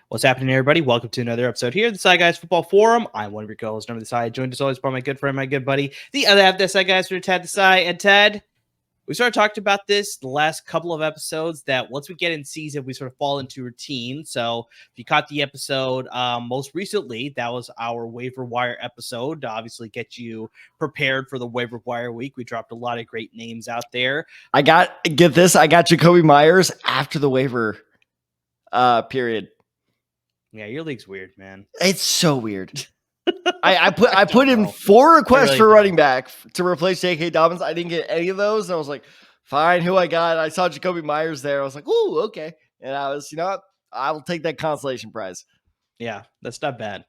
What's happening, everybody? Welcome to another episode here at the Desai Guys Football Forum. I'm one of your co-hosts, number Desai, joined as always by my good friend, my good buddy, the other half of Desai Guys, for Ted Desai. And Ted, we sort of talked about this the last couple of episodes, that once we get in season, we sort of fall into routine. So if you caught the episode most recently, that was our waiver wire episode to obviously get you prepared for the waiver wire week. We dropped a lot of great names out there. I got Jacoby Myers after the waiver period. Yeah, your league's weird, man. It's so weird. I put in 4 requests for running back to replace J.K. Dobbins. I didn't get any of those. And I was like, fine, who I got? I saw Jacoby Myers there. I was like, ooh, okay. And I was, I will take that consolation prize. Yeah, that's not bad.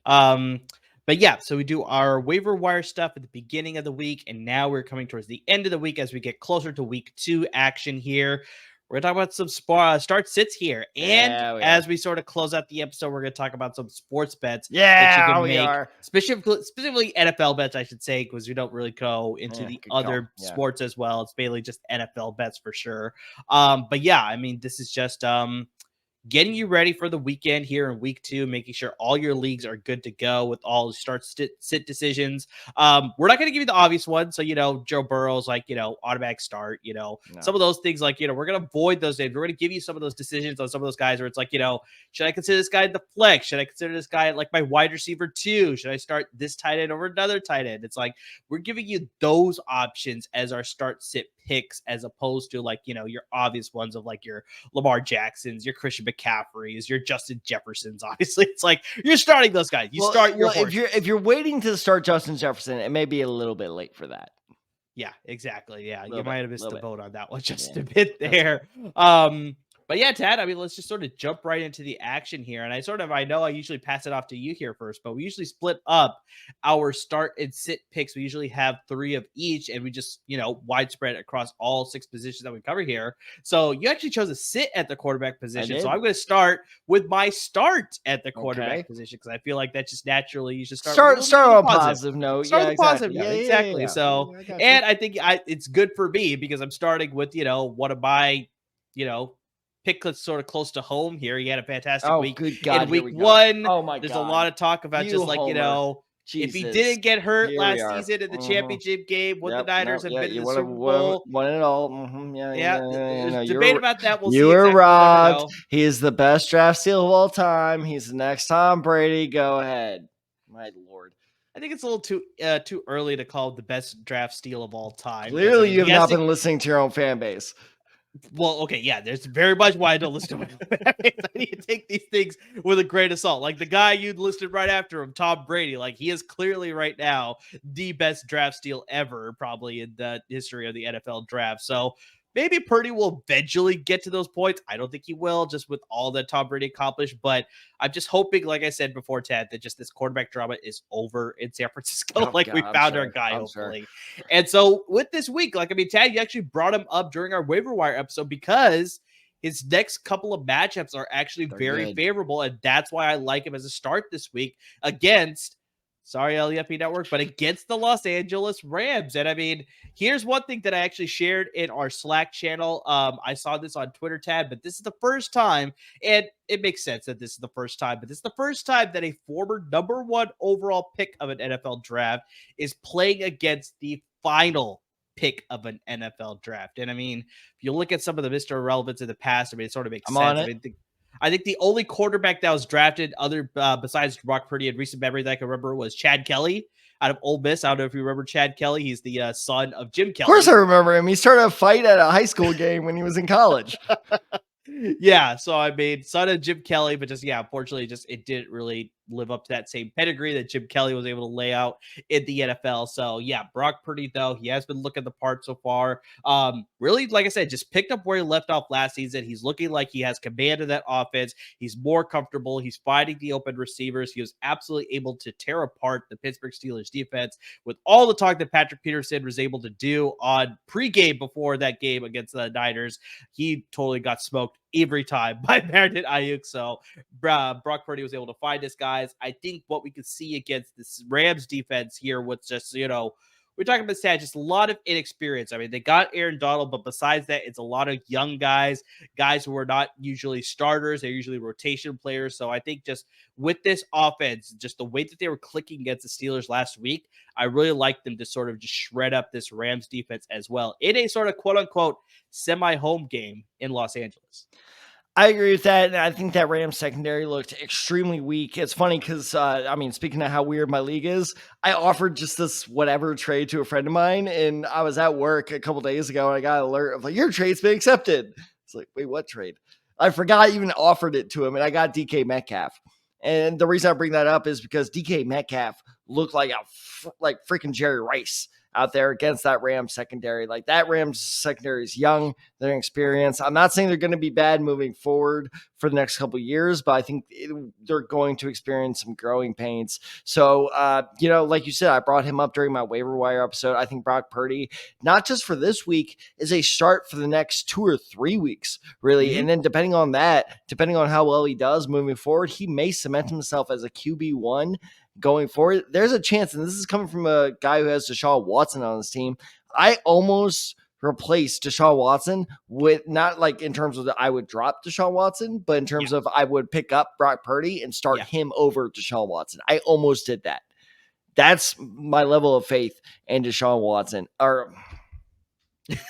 But yeah, so we do our waiver wire stuff at the beginning of the week, and now we're coming towards the end of the week as we get closer to week 2 action here. We're going to talk about some start sits here. And as we sort of close out the episode, we're going to talk about some sports bets that you can make. Specifically NFL bets, I should say, because we don't really go into the other sports as well. It's mainly just NFL bets for sure. But yeah, I mean, this is just getting you ready for the weekend here in week 2, making sure all your leagues are good to go with all the start sit decisions. We're not going to give you the obvious ones. So, Joe Burrow's automatic start, some of those things we're going to avoid those names. We're going to give you some of those decisions on some of those guys where it's should I consider this guy the flex? Should I consider this guy my wide receiver 2? Should I start this tight end over another tight end? It's we're giving you those options as our start sit picks, as opposed to your obvious ones of your Lamar Jacksons, your Christian McCaffreys, your Justin Jeffersons. Obviously, it's you're starting those guys. If you're waiting to start Justin Jefferson, it may be a little bit late for that. Yeah, exactly. Yeah, you might have missed the boat on that one just a bit there. But yeah, Tad, I mean, let's just sort of jump right into the action here. And I know I usually pass it off to you here first, but we usually split up our start and sit picks. We usually have 3 of each, and we just, widespread across all 6 positions that we cover here. So you actually chose to sit at the quarterback position. So I'm going to start with my start at the quarterback position, because I feel like that just naturally you should start on a positive note. Start with a positive note. Exactly. So, and I think it's good for me because I'm starting with, one of my, pick that's sort of close to home here. He had a fantastic week. Good God, in week 1. Oh my God. There's a lot of talk about if he didn't get hurt last season in the championship game, would the Niners have been in the Super Bowl? Won it all. Mm-hmm. There's debate about that. You were robbed. He is the best draft steal of all time. He's the next Tom Brady. Go ahead. My Lord. I think it's a little too early to call the best draft steal of all time. Clearly, you have not been listening to your own fan base. Well, okay, yeah, there's very much why I don't listen to him. I need to take these things with a grain of salt. The guy you listed right after him, Tom Brady, he is clearly right now the best draft steal ever, probably in the history of the NFL draft. So maybe Purdy will eventually get to those points. I don't think he will, just with all that Tom Brady accomplished. But I'm just hoping, like I said before, Ted, that just this quarterback drama is over in San Francisco. We found our guy, hopefully. Sure. And so with this week, Ted, you actually brought him up during our waiver wire episode because his next couple of matchups are actually very favorable. And that's why I like him as a start this week against LEFP Network, but against the Los Angeles Rams. And I mean, here's one thing that I actually shared in our Slack channel. I saw this on Twitter, Tad, but this is the first time, and it makes sense that this is the first time, but this is the first time that a former number 1 overall pick of an NFL draft is playing against the final pick of an NFL draft. And I mean, if you look at some of the Mr. Irrelevance in the past, I mean, it sort of makes sense. I think the only quarterback that was drafted besides Brock Purdy in recent memory that I can remember was Chad Kelly out of Ole Miss. I don't know if you remember Chad Kelly. He's the son of Jim Kelly. Of course I remember him. He started a fight at a high school game when he was in college. Yeah, so I mean, son of Jim Kelly, but unfortunately, it didn't really, live up to that same pedigree that Jim Kelly was able to lay out in the NFL. So yeah, Brock Purdy, though, he has been looking the part so far. Really, like I said, just picked up where he left off last season. He's looking like he has command of that offense. He's more comfortable. He's finding the open receivers. He was absolutely able to tear apart the Pittsburgh Steelers defense with all the talk that Patrick Peterson was able to do on pregame before that game against the Niners. He totally got smoked every time by Brandon Ayuk. So Brock Purdy was able to find his guys. I think what we could see against this Rams defense here was just, we're talking about stats, just a lot of inexperience. I mean, they got Aaron Donald, but besides that, it's a lot of young guys who are not usually starters. They're usually rotation players. So I think just with this offense, just the way that they were clicking against the Steelers last week, I really like them to sort of just shred up this Rams defense as well in a sort of quote unquote semi-home game in Los Angeles. I agree with that. And I think that Rams secondary looked extremely weak. It's funny because, speaking of how weird my league is, I offered just this whatever trade to a friend of mine. And I was at work a couple days ago and I got an alert of like, your trade's been accepted. It's like, wait, what trade? I forgot I even offered it to him and I got DK Metcalf. And the reason I bring that up is because DK Metcalf looked like freaking Jerry Rice out there against that Rams secondary. Like that Rams secondary is young, they're inexperienced. I'm not saying they're going to be bad moving forward for the next couple of years, but I think they're going to experience some growing pains. So, like you said, I brought him up during my waiver wire episode. I think Brock Purdy, not just for this week, is a start for the next 2 or 3 weeks, really. Mm-hmm. And then depending on how well he does moving forward, he may cement himself as a QB1 going forward. There's a chance, and this is coming from a guy who has Deshaun Watson on his team. I almost replaced Deshaun Watson with, not like in terms of I would drop Deshaun Watson, but in terms of I would pick up Brock Purdy and start him over Deshaun Watson. I almost did that. That's my level of faith in Deshaun Watson. Or,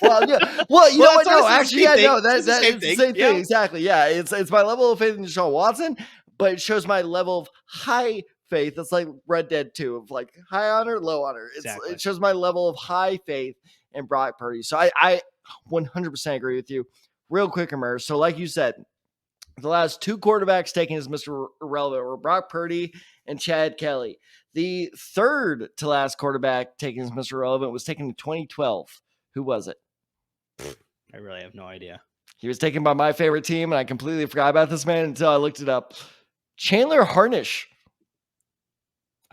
well, yeah. Well, you know what? No, actually, yeah, no, that's the same thing. Exactly. Yeah, it's my level of faith in Deshaun Watson, but it shows my level of high faith. It's like Red Dead 2 of like high honor, low honor. It shows my level of high faith in Brock Purdy. So I 100% agree with you. Real quick, Emerge. So like you said, the last 2 quarterbacks taken as Mr. Irrelevant were Brock Purdy and Chad Kelly. The third to last quarterback taken as Mr. Irrelevant was taken in 2012. Who was it? I really have no idea. He was taken by my favorite team, and I completely forgot about this man until I looked it up. Chandler Harnish.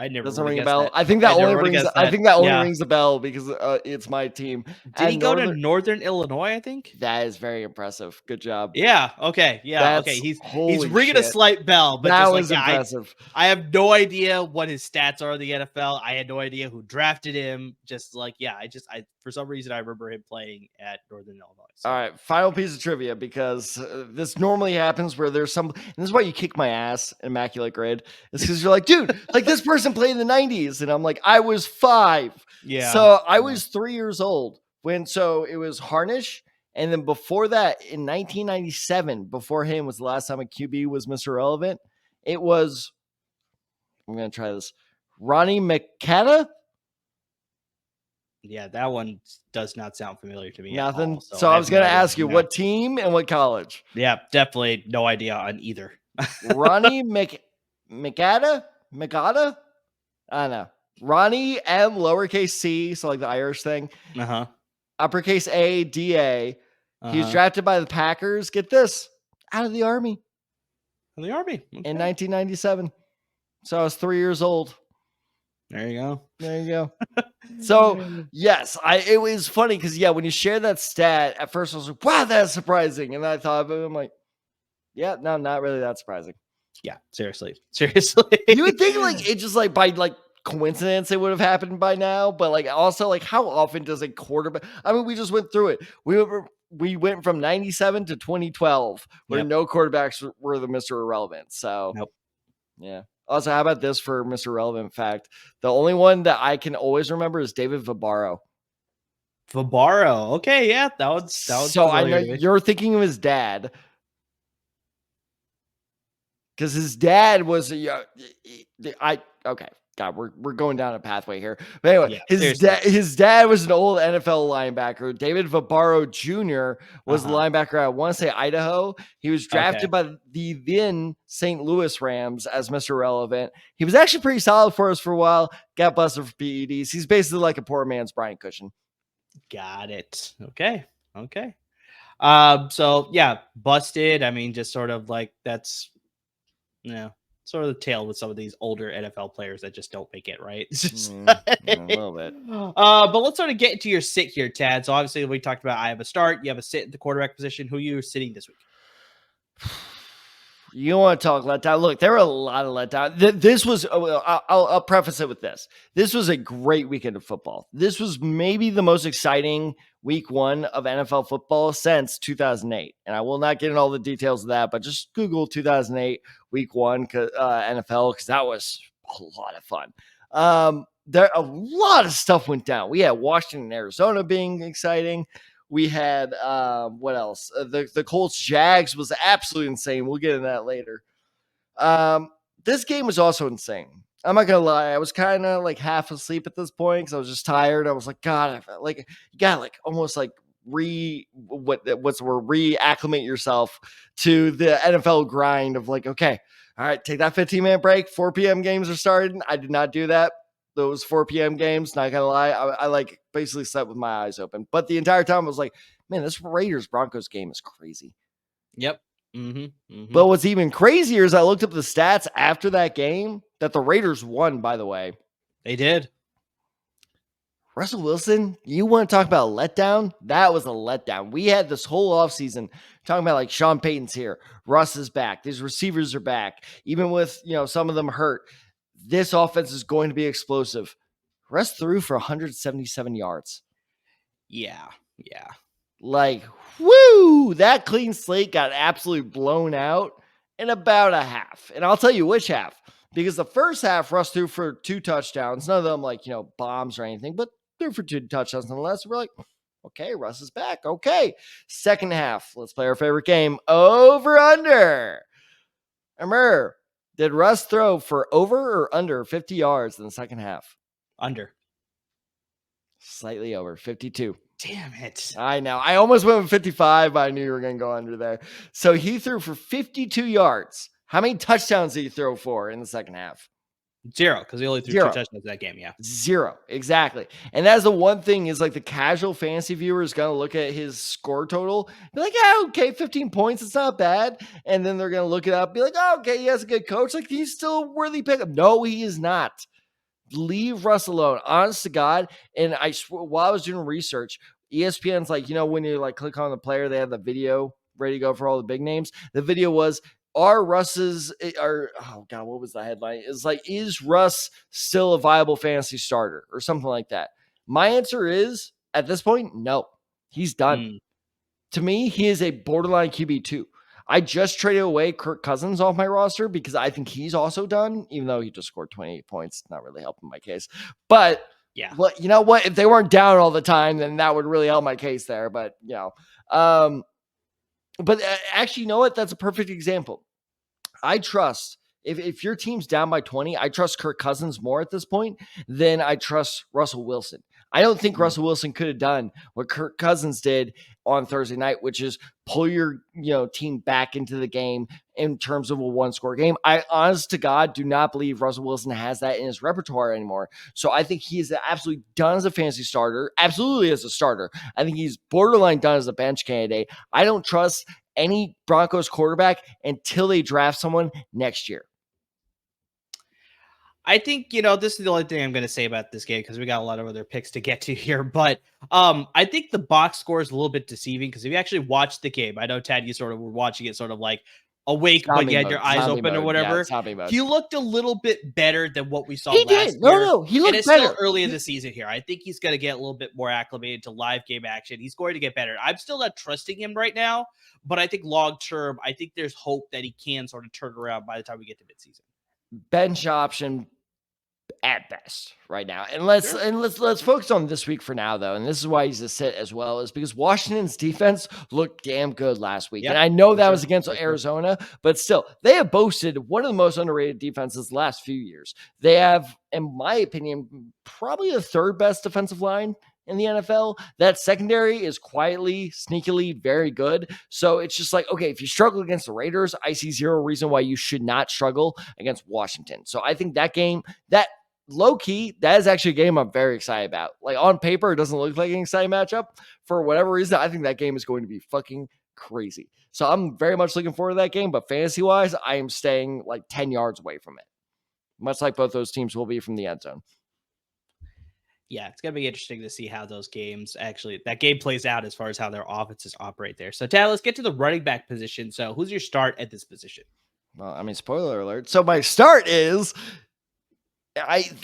I never doesn't ring a bell. That. I think that only rings. I think that only rings a bell because it's my team. Did he go to Northern Illinois? I think that is very impressive. Good job. Yeah. Okay. Yeah. Okay. He's ringing a slight bell, but that was impressive. I have no idea what his stats are in the NFL. I had no idea who drafted him. Just like I for some reason I remember him playing at Northern Illinois. So. All right. Final piece of trivia, because this normally happens where there's some, and this is why you kick my ass in Immaculate Grid. It's because you're like, dude, like this person played in the 90s. And I'm like, I was 5. Yeah. So I was 3 years old so it was Harnish. And then before that, in 1997, before him was the last time a QB was Mr. Relevant. It was, I'm going to try this, Ronnie McCata. Yeah, that one does not sound familiar to me. Nothing. All, so I was going to ask you what team and what college. Yeah, definitely no idea on either. Ronnie McCata? I don't know. Ronnie M, lowercase c, so like the Irish thing. Uppercase A, D-A. He was drafted by the Packers. Get this, out of the Army. In the Army. Okay. In 1997. So I was 3 years old. There you go. So, yes, it was funny because, when you share that stat, at first I was like, wow, that's surprising. And I thought of it, I'm like, yeah, no, not really that surprising. Yeah, seriously. You would think like it just like by like coincidence it would have happened by now, but like also like how often does a quarterback? I mean, we just went through it. We went from 97 to 2012 where no quarterbacks were the Mr. Irrelevant. So yeah. Also, how about this for Mr. Relevant fact? The only one that I can always remember is David Vibaro. Okay, yeah, that was so I know you're thinking of his dad. Because his dad was okay. God, we're going down a pathway here. But anyway, Yeah, his dad was an old NFL linebacker. David Vabaro Jr. was the linebacker. I want to say Idaho. He was drafted by the then St. Louis Rams as Mr. Relevant. He was actually pretty solid for us for a while. Got busted for PEDs. He's basically like a poor man's Brian Cushion. Got it. Okay. So yeah, busted. I mean, just sort of like that's sort of the tale with some of these older NFL players that just don't make it, right? A little bit. But let's sort of get into your sit here, Tad. So obviously we talked about I have a start, you have a sit at the quarterback position. Who are you sitting this week? You want to talk letdown? Look, there were a lot of letdown. This was, I'll preface it with this. This was a great weekend of football. This was maybe the most exciting week one of NFL football since 2008. And I will not get into all the details of that, but just Google 2008 week one NFL, because that was a lot of fun. There a lot of stuff went down. We had Washington, Arizona being exciting. We had what else? The Colts Jags was absolutely insane. We'll get into that later. This game was also insane. I'm not gonna lie. I was kind of like half asleep at this point because I was just tired. I was like, God, I felt like you gotta like almost like reacclimate yourself to the NFL grind of like, okay, all right, take that 15-minute break. 4 p.m. games are starting. I did not do that. Those 4 p.m. games, not gonna lie, I like basically slept with my eyes open. But the entire time I was like, man, this Raiders Broncos game is crazy. Yep. But what's even crazier is I looked up the stats after that game that the Raiders won, by the way. They did. Russell Wilson, you want to talk about a letdown? That was a letdown. We had this whole offseason talking about like Sean Payton's here. Russ is back. These receivers are back. Even with, some of them hurt. This offense is going to be explosive. Russ threw for 177 yards. Yeah. Like, woo! That clean slate got absolutely blown out in about a half. And I'll tell you which half. Because the first half, Russ threw for 2 touchdowns. None of them like, bombs or anything, but threw for 2 touchdowns nonetheless. We're like, okay, Russ is back. Okay. Second half, let's play our favorite game. Over under. Remember, did Russ throw for over or under 50 yards in the second half? Under. Slightly over, 52. Damn it. I know. I almost went with 55, but I knew you were going to go under there. So he threw for 52 yards. How many touchdowns did he throw for in the second half? 0, because he only threw 2 touchdowns that game, yeah. 0, exactly. And that's the one thing is like the casual fantasy viewer is going to look at his score total, be like, okay, 15 points, it's not bad. And then they're going to look it up, be like, okay, he has a good coach. Like, he's still a worthy pickup. No, he is not. Leave Russ alone. Honest to God. And while I was doing research, ESPN's like, when you like click on the player, they have the video ready to go for all the big names. The video was, what was the headline? It's like, is Russ still a viable fantasy starter or something like that? My answer is, at this point, no. He's done. To me, he is a borderline QB2. I just traded away Kirk Cousins off my roster because I think he's also done, even though he just scored 28 points. Not really helping my case. But yeah, well, you know what? If they weren't down all the time, then that would really help my case there. But, actually, you know what? That's a perfect example. I trust, if your team's down by 20, I trust Kirk Cousins more at this point than I trust Russell Wilson. I don't think Russell Wilson could have done what Kirk Cousins did on Thursday night, which is pull your team back into the game in terms of a 1-score game. I, honest to God, do not believe Russell Wilson has that in his repertoire anymore. So I think he is absolutely done as a fantasy starter, absolutely as a starter. I think he's borderline done as a bench candidate. I don't trust any Broncos quarterback until they draft someone next year. I think, this is the only thing I'm going to say about this game because we got a lot of other picks to get to here. But I think the box score is a little bit deceiving because if you actually watch the game, I know, Tad, you sort of were watching it sort of like awake, but you had your eyes open or whatever. Yeah, he looked a little bit better than what we saw last year. No, he looked better. Still early in the season here. I think he's going to get a little bit more acclimated to live game action. He's going to get better. I'm still not trusting him right now, but I think long term, I think there's hope that he can sort of turn around by the time we get to midseason. Bench option at best right now. And let's focus on this week for now, though. And this is why he's a sit as well, is because Washington's defense looked damn good last week. Yeah, and I know that sure. was against Arizona, but still, they have boasted one of the most underrated defenses the last few years. They have, in my opinion, probably the third best defensive line in the NFL. That secondary is quietly, sneakily very good. So it's just like, okay, if you struggle against the Raiders, I see zero reason why you should not struggle against Washington. So I think that game, that low key, that is actually a game I'm very excited about. Like on paper, it doesn't look like an exciting matchup. For whatever reason, I think that game is going to be fucking crazy. So I'm very much looking forward to that game. But fantasy wise, I am staying like 10 yards away from it, much like both those teams will be from the end zone. Yeah, it's going to be interesting to see how those games that game plays out as far as how their offenses operate there. So, Tad, let's get to the running back position. So, who's your start at this position? Well, I mean, spoiler alert. So, my start is,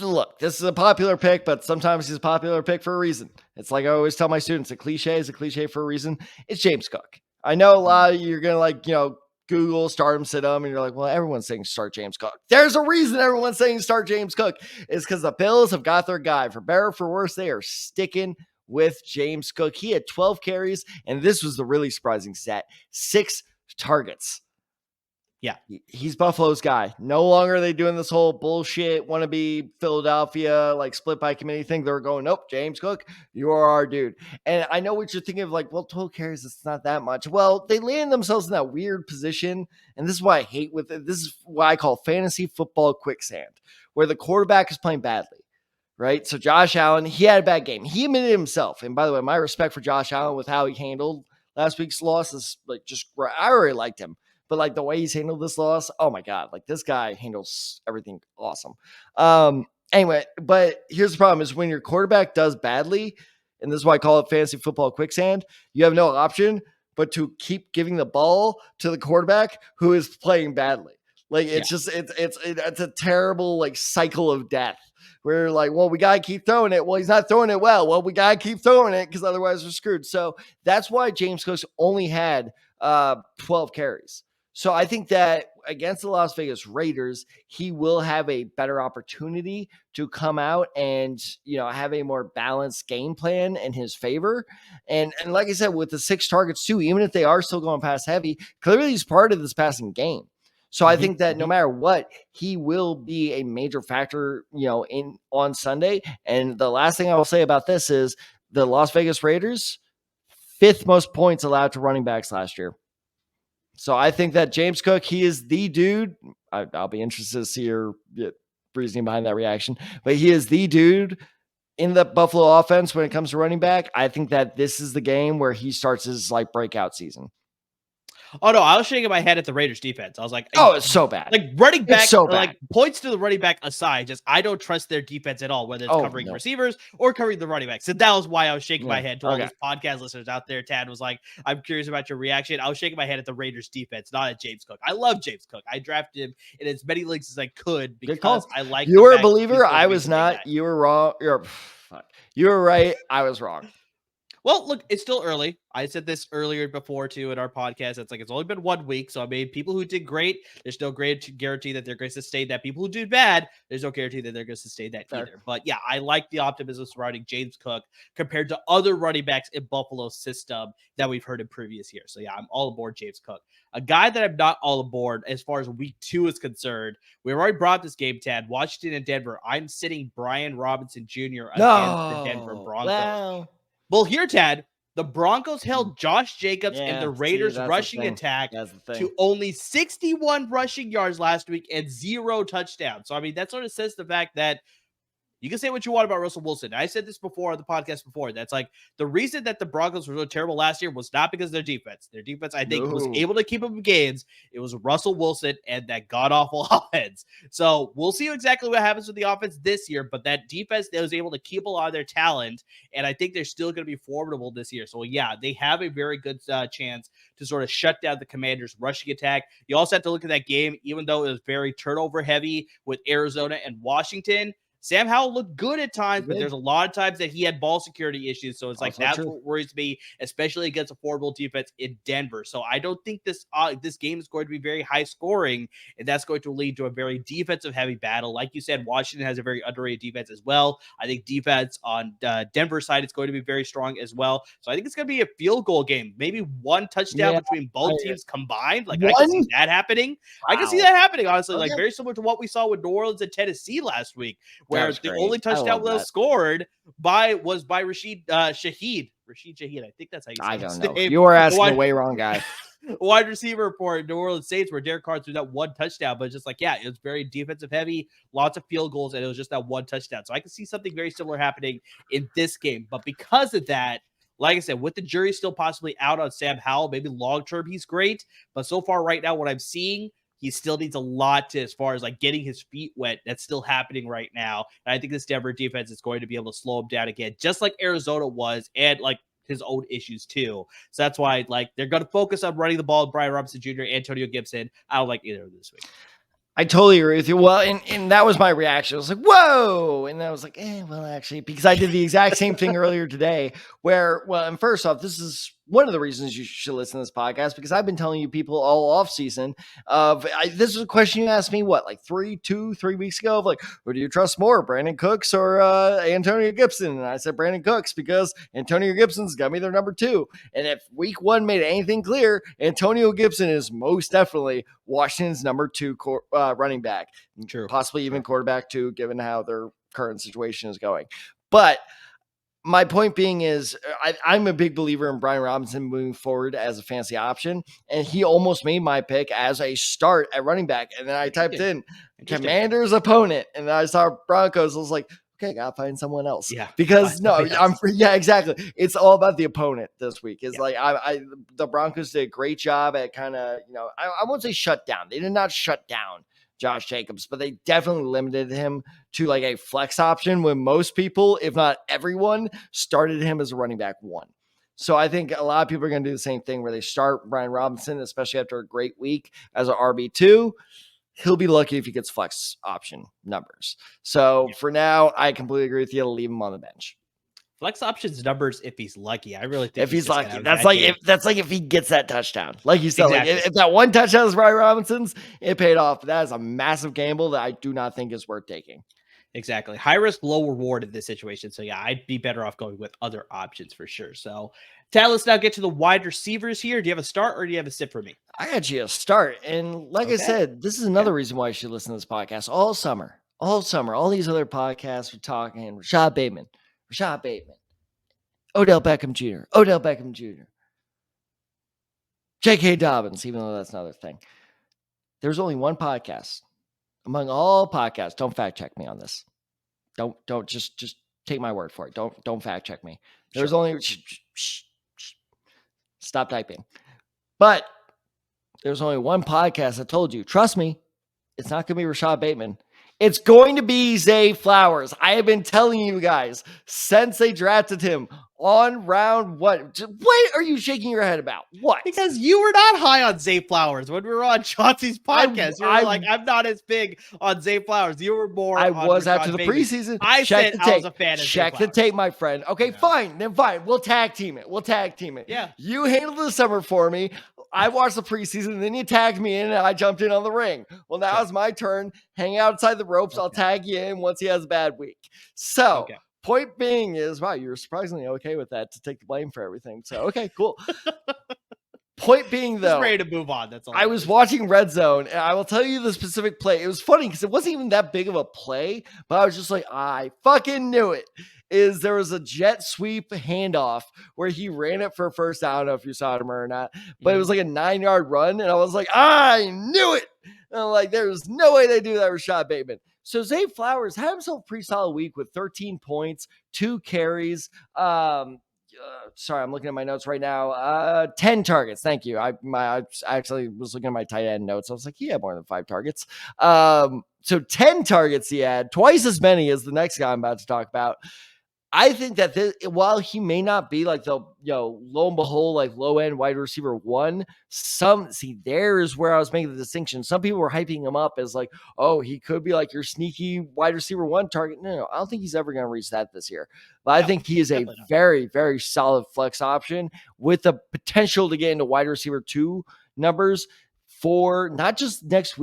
look, this is a popular pick, but sometimes he's a popular pick for a reason. It's like I always tell my students, a cliche is a cliche for a reason. It's James Cook. I know a lot of you're going to Google, start him, sit him, and you're like, well, everyone's saying start James Cook. There's a reason everyone's saying start James Cook. It's because the Bills have got their guy. For better or for worse, they are sticking with James Cook. He had 12 carries, and this was the really surprising stat. 6 targets. Yeah. He's Buffalo's guy. No longer are they doing this whole bullshit, wannabe Philadelphia, like split by committee thing. They're going, nope, James Cook, you are our dude. And I know what you're thinking of, like, well, 12 carries, it's not that much. Well, they land themselves in that weird position. And this is why I hate with it. This is what I call fantasy football quicksand, where the quarterback is playing badly. Right. So Josh Allen, he had a bad game. He admitted himself. And by the way, my respect for Josh Allen with how he handled last week's loss is like just, I already liked him. But like the way he's handled this loss, oh my God, like this guy handles everything awesome. Anyway, but here's the problem is when your quarterback does badly, and this is why I call it fantasy football quicksand, you have no option but to keep giving the ball to the quarterback who is playing badly. Like it's just, it's a terrible like cycle of death where like, well, we got to keep throwing it. Well, he's not throwing it well. Well, we got to keep throwing it because otherwise we're screwed. So that's why James Cook only had 12 carries. So I think that against the Las Vegas Raiders, he will have a better opportunity to come out and, have a more balanced game plan in his favor. And like I said, with the 6 targets too, even if they are still going pass heavy, clearly he's part of this passing game. So I think that no matter what, he will be a major factor, on Sunday. And the last thing I will say about this is the Las Vegas Raiders, 5th most points allowed to running backs last year. So I think that James Cook, he is the dude. I'll be interested to see your reasoning behind that reaction. But he is the dude in the Buffalo offense when it comes to running back. I think that this is the game where he starts his like breakout season. Oh, no, I was shaking my head at the Raiders defense. I was like, oh, it's so bad. Like running back, so bad. Like points to the running back aside, just I don't trust their defense at all, whether it's covering receivers or covering the running backs. So that was why I was shaking my head to all these podcast listeners out there. Tad was like, I'm curious about your reaction. I was shaking my head at the Raiders defense, not at James Cook. I love James Cook. I drafted him in as many leagues as I could because I like you were a believer. I was not. You were wrong. You were right. I was wrong. Well, look, it's still early. I said this earlier before, too, in our podcast. It's like it's only been 1 week. So, I mean, people who did great, there's no great guarantee that they're going to sustain that. People who did bad, there's no guarantee that they're going to sustain that either. But, yeah, I like the optimism surrounding James Cook compared to other running backs in Buffalo's system that we've heard in previous years. So, yeah, I'm all aboard James Cook. A guy that I'm not all aboard as far as week 2 is concerned, we've already brought up this game, Tad, Washington and Denver. I'm sitting Brian Robinson Jr. against the Denver Broncos. Wow. Well, here, Tad, the Broncos held Josh Jacobs and the Raiders rushing attack to only 61 rushing yards last week and 0 touchdowns. So, I mean, that sort of says the fact that you can say what you want about Russell Wilson. I said this before on the podcast before. That's like the reason that the Broncos were so terrible last year was not because of their defense. Their defense, I think, was able to keep them in games. It was Russell Wilson and that god-awful offense. So we'll see exactly what happens with the offense this year. But that defense, that was able to keep a lot of their talent. And I think they're still going to be formidable this year. So, yeah, they have a very good chance to sort of shut down the Commanders' rushing attack. You also have to look at that game, even though it was very turnover heavy with Arizona and Washington. Sam Howell looked good at times, but there's a lot of times that he had ball security issues. So it's like, that's what worries me, especially against a formidable defense in Denver. So I don't think this game is going to be very high scoring, and that's going to lead to a very defensive heavy battle. Like you said, Washington has a very underrated defense as well. I think defense on Denver's side is going to be very strong as well. So I think it's going to be a field goal game, maybe one touchdown between both teams combined. Like, I can see that happening. Wow. I can see that happening, honestly. Like, very similar to what we saw with New Orleans and Tennessee last week, where the only touchdown was scored was by Rashid Shaheed. I think that's how you say it. I don't know. You are asking the way wrong guy. Wide receiver for New Orleans Saints, where Derek Carr threw that one touchdown, but it's just like, yeah, it was very defensive heavy, lots of field goals, and it was just that one touchdown. So I can see something very similar happening in this game. But because of that, like I said, with the jury still possibly out on Sam Howell, maybe long-term he's great, but so far right now what I'm seeing, he still needs a lot to, as far as like getting his feet wet. That's still happening right now. And I think this Denver defense is going to be able to slow him down again, just like Arizona was, and like his own issues too. So that's why like they're going to focus on running the ball with Brian Robinson Jr., Antonio Gibson. I don't like either of them this week. I totally agree with you. Well, and that was my reaction. I was like, whoa. And then I was like, well, actually, because I did the exact same thing earlier today and first off, this is one of the reasons you should listen to this podcast, because I've been telling you people all off season this was a question you asked me, like 3 weeks ago, of like, who do you trust more, Brandon Cooks or Antonio Gibson? And I said Brandon Cooks, because Antonio Gibson's got me their number 2. And if week 1 made anything clear, Antonio Gibson is most definitely Washington's number 2 running back. True. Possibly even quarterback 2, given how their current situation is going. But my point being is I'm a big believer in Brian Robinson moving forward as a fantasy option, and he almost made my pick as a start at running back. And then I typed in Commander's opponent, and then I saw Broncos. I was like, okay, I gotta find someone else. Yeah, because exactly. It's all about the opponent this week. It's like the Broncos did a great job at kind of, I won't say shut down. They did not shut down Josh Jacobs, but they definitely limited him to like a flex option when most people, if not everyone, started him as a running back 1. So I think a lot of people are going to do the same thing where they start Brian Robinson, especially after a great week as an RB2. He'll be lucky if he gets flex option numbers. So for now, I completely agree with you. I'll leave him on the bench. Flex options numbers if he's lucky. I really think if he's lucky, that's like if he gets that touchdown, like you said, exactly. Like if that one touchdown is Brian Robinson's, it paid off. That is a massive gamble that I do not think is worth taking. Exactly. High risk, low reward in this situation. So yeah, I'd be better off going with other options for sure. So Tad, let's now get to the wide receivers here. Do you have a start or do you have a sit for me? I got you a start. And like I said, this is another reason why you should listen to this podcast all summer, all these other podcasts are talking Rashad Bateman, Odell Beckham Jr., J.K. Dobbins, even though that's another thing. There's only one podcast among all podcasts. Don't fact check me on this. Don't just take my word for it. Don't fact check me. There's only stop typing. But there's only one podcast that told you, trust me, it's not going to be Rashad Bateman. It's going to be Zay Flowers. I have been telling you guys since they drafted him on round 1. What are you shaking your head about? What? Because you were not high on Zay Flowers when we were on Chauncey's podcast. You were like, I'm not as big on Zay Flowers. You were more. I was after the preseason. I said I was a fan of Check the tape, my friend. Okay, fine. Then fine. We'll tag team it. Yeah. You handled the summer for me. I watched the preseason, then you tagged me in, and I jumped in on the ring. Well, now it's my turn. Hang outside the ropes. I'll tag you in once he has a bad week. So, point being is, wow, you're surprisingly okay with that to take the blame for everything. So, okay, cool. Point being, though, just ready to move on. That's all. I was watching Red Zone, and I will tell you the specific play. It was funny because it wasn't even that big of a play, but I was just like, I fucking knew it. There was a jet sweep handoff where he ran it for a first down. I don't know if you saw him or not, but it was like a 9-yard run, and I was like, I knew it. And I'm like, there's no way they do that with Rashad Bateman. So Zay Flowers had himself a pretty solid week with 13 points, 2 carries. Sorry, I'm looking at my notes right now. 10 targets. Thank you. I actually was looking at my tight end notes. I was like, he had more than 5 targets. So 10 targets he had, twice as many as the next guy I'm about to talk about. I think that while he may not be like the, lo and behold, like low end wide receiver one, there's where I was making the distinction. Some people were hyping him up as like, oh, he could be like your sneaky wide receiver one target. No, I don't think he's ever going to reach that this year. But I think he is a very, very solid flex option with the potential to get into wide receiver two numbers for not just this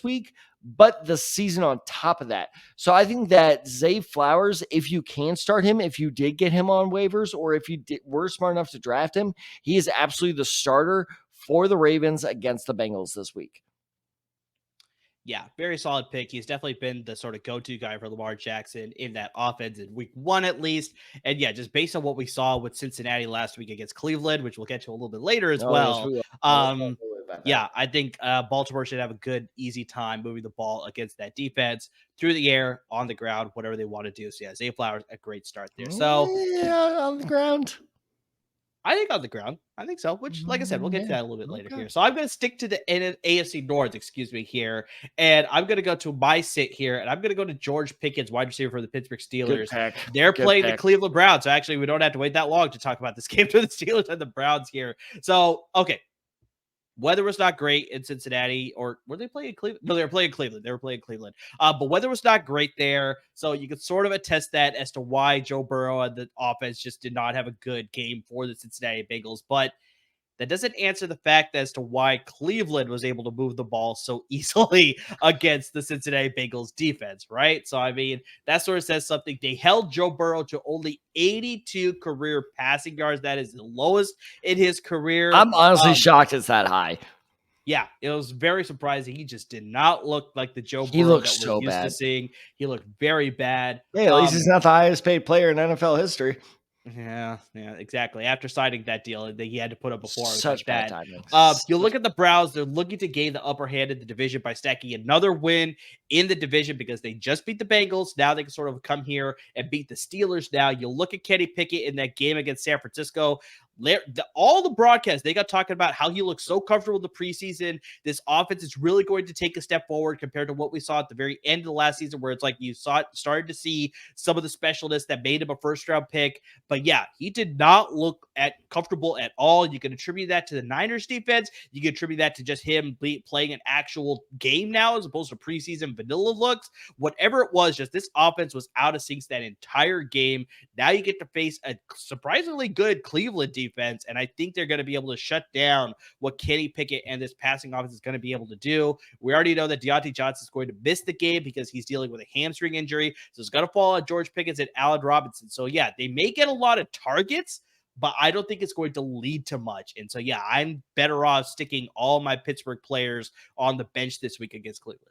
week, but the season on top of that. So I think that Zay Flowers, if you can start him, if you did get him on waivers, or if you were smart enough to draft him, he is absolutely the starter for the Ravens against the Bengals this week. Yeah, very solid pick. He's definitely been the sort of go-to guy for Lamar Jackson in that offense in week one, at least. And yeah, just based on what we saw with Cincinnati last week against Cleveland, which we'll get to a little bit later as well. Yeah, I think Baltimore should have a good, easy time moving the ball against that defense through the air, on the ground, whatever they want to do. So yeah, Zay Flowers, a great start there. So yeah, on the ground. I think on the ground. I think so, which, like I said, we'll get to that a little bit later here. So I'm going to stick to the AFC North, here, and I'm going to go to my sit here, and I'm going to go to George Pickens, wide receiver for the Pittsburgh Steelers. They're playing the Cleveland Browns, so actually we don't have to wait that long to talk about this game for the Steelers and the Browns here. So, okay. Weather was not great in Cincinnati, or were they playing Cleveland? No, they were playing Cleveland. But weather was not great there. So you could sort of attest that as to why Joe Burrow and the offense just did not have a good game for the Cincinnati Bengals. But that doesn't answer the fact as to why Cleveland was able to move the ball so easily against the Cincinnati Bengals defense, right? So, I mean, that sort of says something. They held Joe Burrow to only 82 career passing yards. That is the lowest in his career. I'm honestly shocked it's that high. Yeah, it was very surprising. He just did not look like the Joe Burrow that we're used to seeing. He looked very bad. Hey, at least he's not the highest paid player in NFL history. Yeah, exactly. After signing that deal, he had to put up before. Such bad timing. You look at the Browns; they're looking to gain the upper hand in the division by stacking another win in the division because they just beat the Bengals. Now they can sort of come here and beat the Steelers. Now you look at Kenny Pickett in that game against San Francisco. All the broadcasts, they got talking about how he looks so comfortable in the preseason. This offense is really going to take a step forward compared to what we saw at the very end of the last season, where it's like you started to see some of the specialness that made him a first-round pick. But yeah, he did not look comfortable at all. You can attribute that to the Niners defense. You can attribute that to just him playing an actual game now as opposed to preseason vanilla looks. Whatever it was, just this offense was out of sync that entire game. Now you get to face a surprisingly good Cleveland defense, and I think they're going to be able to shut down what Kenny Pickett and this passing offense is going to be able to do. We already know that Deontay Johnson is going to miss the game because he's dealing with a hamstring injury, so it's going to fall on George Pickens and Allen Robinson. So yeah, they may get a lot of targets, but I don't think it's going to lead to much. And so yeah, I'm better off sticking all my Pittsburgh players on the bench this week against Cleveland.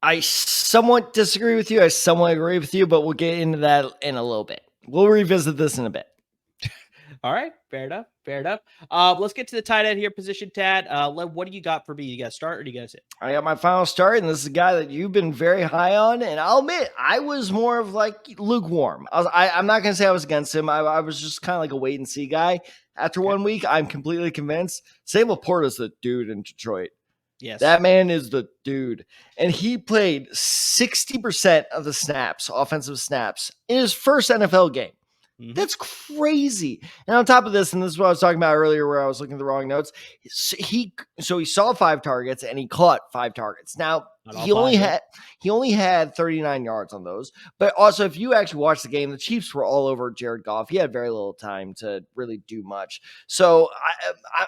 I somewhat disagree with you. I somewhat agree with you, but we'll get into that in a little bit. We'll revisit this in a bit. All right. Fair enough. Let's get to the tight end here position, Tad. What do you got for me? You got to start or do you got to sit? I got my final start, and this is a guy that you've been very high on, and I'll admit, I was more of like lukewarm. I'm not going to say I was against him. I was just kind of like a wait-and-see guy. After 1 week, I'm completely convinced. Sam Laporta's the dude in Detroit. Yes. That man is the dude. And he played 60% of the snaps, offensive snaps, in his first NFL game. Mm-hmm. That's crazy. And on top of this, and this is what I was talking about earlier where I was looking at the wrong notes, he saw 5 targets and he caught 5 targets. Now, he only had 39 yards on those. But also, if you actually watch the game, the Chiefs were all over Jared Goff. He had very little time to really do much. So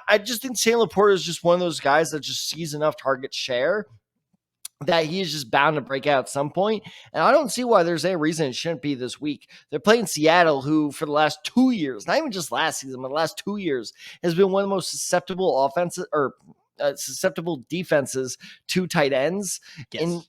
I just think Sam Laporta is just one of those guys that just sees enough target share that he is just bound to break out at some point. And I don't see why there's any reason it shouldn't be this week. They're playing Seattle, who for the last 2 years, not even just last season, but the last 2 years, has been one of the most susceptible offenses or susceptible defenses to tight ends. Yes. And,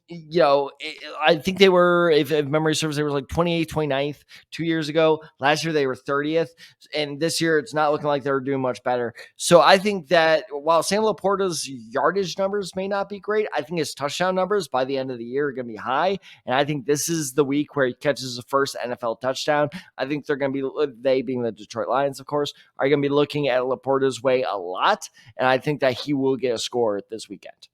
I think they were, if memory serves, they were like 28th, 29th 2 years ago. Last year, they were 30th. And this year, it's not looking like they were doing much better. So I think that while Sam Laporta's yardage numbers may not be great, I think his touchdown numbers by the end of the year are going to be high. And I think this is the week where he catches the first NFL touchdown. I think they're going to be, they being the Detroit Lions, of course, are going to be looking at Laporta's way a lot. And I think that he will get a score this weekend.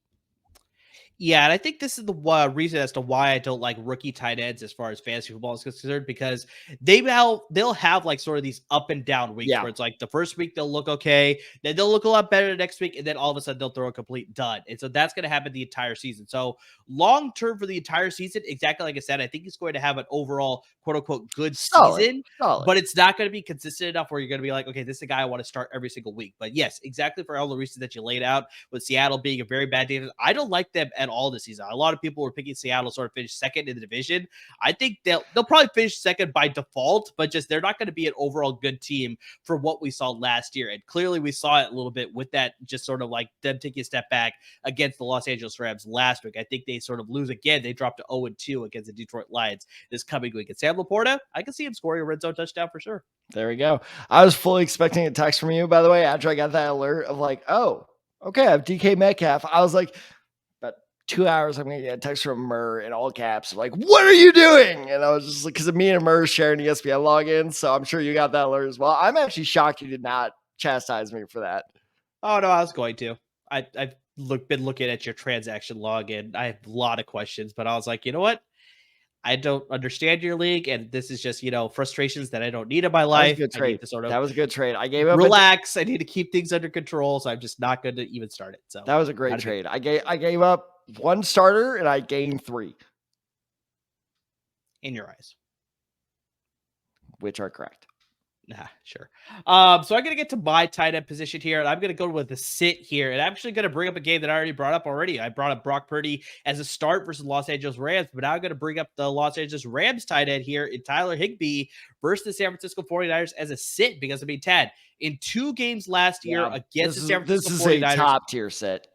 Yeah, and I think this is the reason as to why I don't like rookie tight ends as far as fantasy football is concerned, because they'll have like sort of these up and down weeks where it's like the first week they'll look okay, then they'll look a lot better the next week, and then all of a sudden they'll throw a complete dud. And so that's going to happen the entire season. So long term for the entire season, exactly like I said, I think he's going to have an overall quote unquote good season, but it's not going to be consistent enough where you're going to be like, okay, this is a guy I want to start every single week. But yes, exactly for all the reasons that you laid out, with Seattle being a very bad defense, I don't like them at all this season. A lot of people were picking Seattle to sort of finish second in the division. I think they'll probably finish second by default, but just they're not going to be an overall good team for what we saw last year. And clearly we saw it a little bit with that, just sort of like them taking a step back against the Los Angeles Rams last week. I think they sort of lose again. They dropped to 0-2 against the Detroit Lions this coming week. And Sam Laporta, I can see him scoring a red zone touchdown for sure. There we go. I was fully expecting a text from you, by the way, after I got that alert of like, oh, okay, I have DK Metcalf. I was like, about 2 hours, I'm going to get a text from Murr in all caps. Like, what are you doing? And I was just like, because me and Murr sharing ESPN login. So I'm sure you got that alert as well. I'm actually shocked you did not chastise me for that. Oh, no, I was going to. I've been looking at your transaction login. I have a lot of questions, but I was like, you know what? I don't understand your league, and this is just, frustrations that I don't need in my life. That was a good trade. I need to sort of that was a good trade. I gave up. Relax. I need to keep things under control, so I'm just not going to even start it. So that was a great trade. I gave up one starter and I gained 3. In your eyes, which are correct. Sure. So I'm going to get to my tight end position here, and I'm going to go with the sit here. And I'm actually going to bring up a game that I already brought up already. I brought up Brock Purdy as a start versus Los Angeles Rams, but now I'm going to bring up the Los Angeles Rams tight end here in Tyler Higbee versus the San Francisco 49ers as a sit, because Tad, in 2 games last year against the San Francisco 49ers. This is a top tier sit.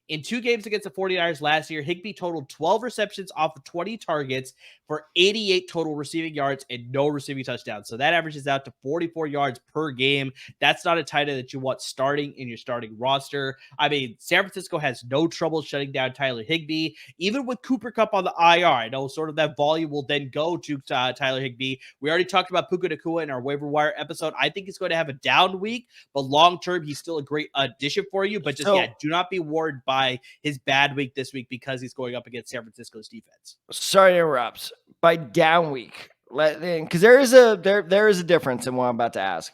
In 2 games against the 49ers last year, Higbee totaled 12 receptions off of 20 targets for 88 total receiving yards and no receiving touchdowns. So that averages out to 44 yards per game. That's not a tight end that you want starting in your starting roster. I mean, San Francisco has no trouble shutting down Tyler Higbee, even with Cooper Kupp on the IR. I know sort of that volume will then go to Tyler Higbee. We already talked about Puka Nacua in our waiver wire episode. I think he's going to have a down week, but long-term, he's still a great addition for you. But just, do not be worried by his bad week this week because he's going up against San Francisco's defense. Sorry to interrupt. By down week, because there is a difference in what I'm about to ask.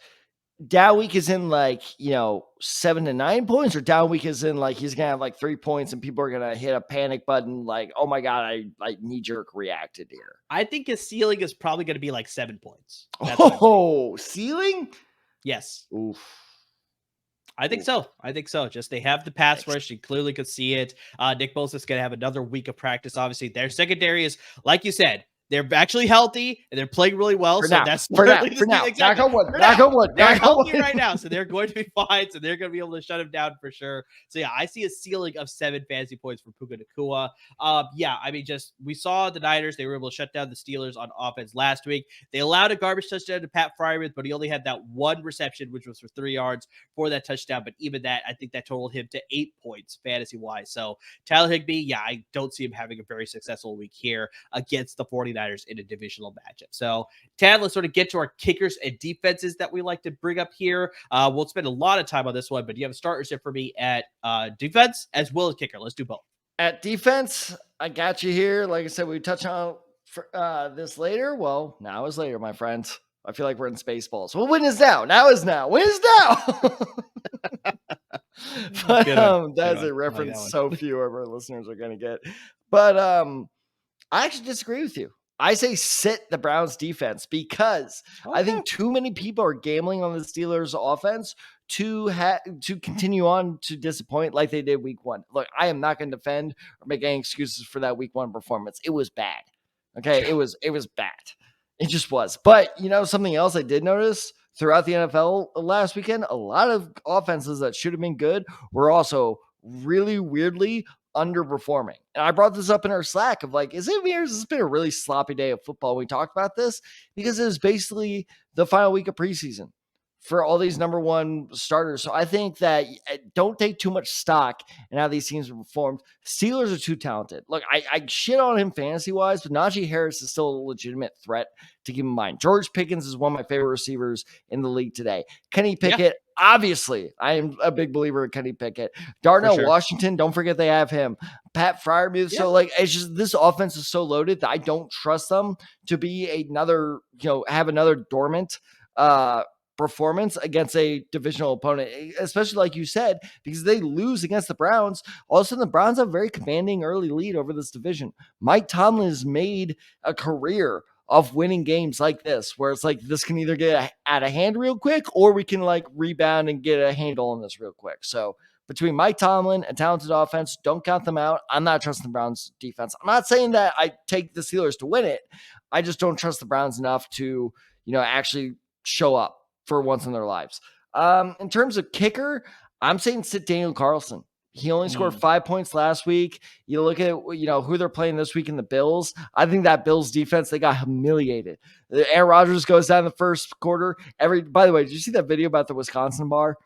Down week is in 7 to 9 points, or down week is in he's gonna have 3 points and people are gonna hit a panic button like, oh my god, I knee jerk reacted here. I think his ceiling is probably gonna be 7 points. Ceiling? Yes. Oof. I think so. Just they have the pass rush. You clearly could see it. Nick Bosa's going to have another week of practice. Obviously, their secondary is, like you said, they're actually healthy and they're playing really well. For now. Exactly. Back on wood. They're healthy right now, so they're going to be fine. So they're going to be able to shut him down for sure. So yeah, I see a ceiling of 7 fantasy points for Puka Nacua. We saw the Niners. They were able to shut down the Steelers on offense last week. They allowed a garbage touchdown to Pat Freiermuth, but he only had that 1 reception, which was for 3 yards for that touchdown. But even that, I think that totaled him to 8 points fantasy wise. So Tyler Higbee, I don't see him having a very successful week here against the 49ers in a divisional matchup. So, Tad, let's sort of get to our kickers and defenses that we like to bring up here. We'll spend a lot of time on this one, but you have a starter sit for me at defense as well as kicker. Let's do both. At defense, I got you here. Like I said, we touch on this later. Well, now is later, my friends. I feel like we're in Spaceballs. Well, when is now? Now is now. When is now? But that's a reference so few of our listeners are going to get. But I actually disagree with you. I say sit the Browns defense because I think too many people are gambling on the Steelers offense to continue on to disappoint like they did week 1. Look, I am not going to defend or make any excuses for that week 1 performance. It was bad. Okay. It was bad. It just was. But something else I did notice throughout the NFL last weekend, a lot of offenses that should have been good were also really weirdly underperforming. And I brought this up in our Slack of is it weird? It's been a really sloppy day of football. We talked about this because it was basically the final week of preseason for all these number 1 starters. So I think that don't take too much stock in how these teams have performed. Steelers are too talented. Look, I shit on him fantasy wise, but Najee Harris is still a legitimate threat to keep in mind. George Pickens is one of my favorite receivers in the league today. Kenny Pickett, obviously, I am a big believer in Kenny Pickett. For Darnell sure. Washington, don't forget they have him. Pat Freiermuth. Yeah. So, like, it's just this offense is so loaded that I don't trust them to be another, have another dormant performance against a divisional opponent, especially like you said, because they lose against the Browns. All of a sudden, the Browns have a very commanding early lead over this division. Mike Tomlin has made a career of winning games like this, where it's like this can either get out of hand real quick, or we can like rebound and get a handle on this real quick. So between Mike Tomlin and talented offense, don't count them out. I'm not trusting the Browns defense. I'm not saying that I take the Steelers to win it. I just don't trust the Browns enough to, actually show up for once in their lives. In terms of kicker, I'm saying sit Daniel Carlson. He only scored 5 points last week. You look at, who they're playing this week in the Bills. I think that Bills defense, they got humiliated. Aaron Rodgers goes down the first quarter. By the way, did you see that video about the Wisconsin bar?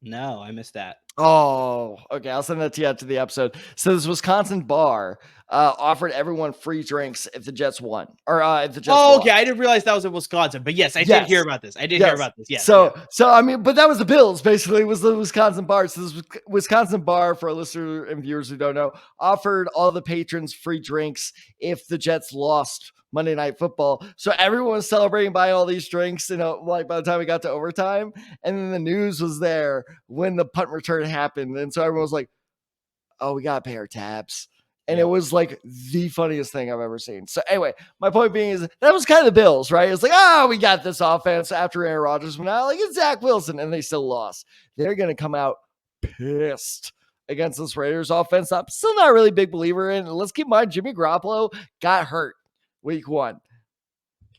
No, I missed that. Oh, okay. I'll send that to you after the episode. So this Wisconsin bar offered everyone free drinks if the Jets won, or if the Jets lost. Okay. I didn't realize that was in Wisconsin, but yes, I did hear about this. I did hear about this. Yes. So I mean, but that was the Bills. Basically, was the Wisconsin bar. So this Wisconsin bar, for our listeners and viewers who don't know, offered all the patrons free drinks if the Jets lost Monday Night Football. So everyone was celebrating buying all these drinks, like by the time we got to overtime. And then the news was there when the punt return happened. And so everyone was like, oh, we got to pay our tabs. And it was like the funniest thing I've ever seen. So anyway, my point being is that was kind of the Bills, right? It's like, we got this offense after Aaron Rodgers went out. Like, it's Zach Wilson, and they still lost. They're going to come out pissed against this Raiders offense. I'm still not really a big believer in. Let's keep in mind, Jimmy Garoppolo got hurt week 1.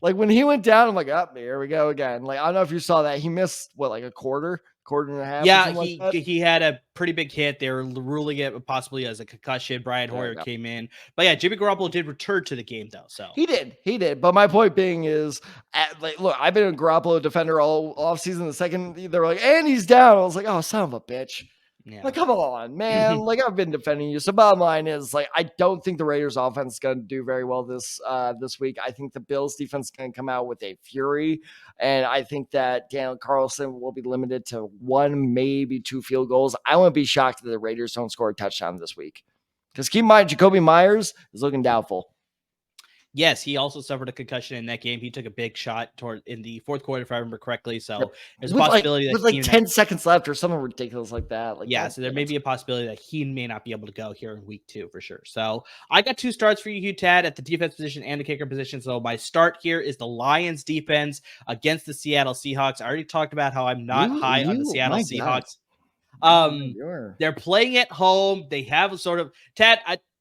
Like when he went down, I'm like, here we go again. Like, I don't know if you saw that. He missed like a quarter and a half. Yeah, he had a pretty big hit. They were ruling it possibly as a concussion. Brian Hoyer came in. But yeah, Jimmy Garoppolo did return to the game though. So he did. But my point being is, look, I've been a Garoppolo defender all offseason. The second they were like, and he's down, I was like, oh, son of a bitch. Yeah. Like, come on, man. Like, I've been defending you. So bottom line is, like, I don't think the Raiders offense is going to do very well this week. I think the Bills defense is going to come out with a fury. And I think that Daniel Carlson will be limited to 1, maybe 2 field goals. I wouldn't be shocked if the Raiders don't score a touchdown this week. Because keep in mind, Jacoby Myers is looking doubtful. Yes, he also suffered a concussion in that game. He took a big shot in the fourth quarter, if I remember correctly. So there's a possibility with 10 seconds left or something ridiculous like that. So there may be a possibility that he may not be able to go here in week 2 for sure. So I got 2 starts for you, Hugh Tad, at the defense position and the kicker position. So my start here is the Lions defense against the Seattle Seahawks. I already talked about how I'm not high on the Seattle Seahawks. They're playing at home. They have a sort of Tad.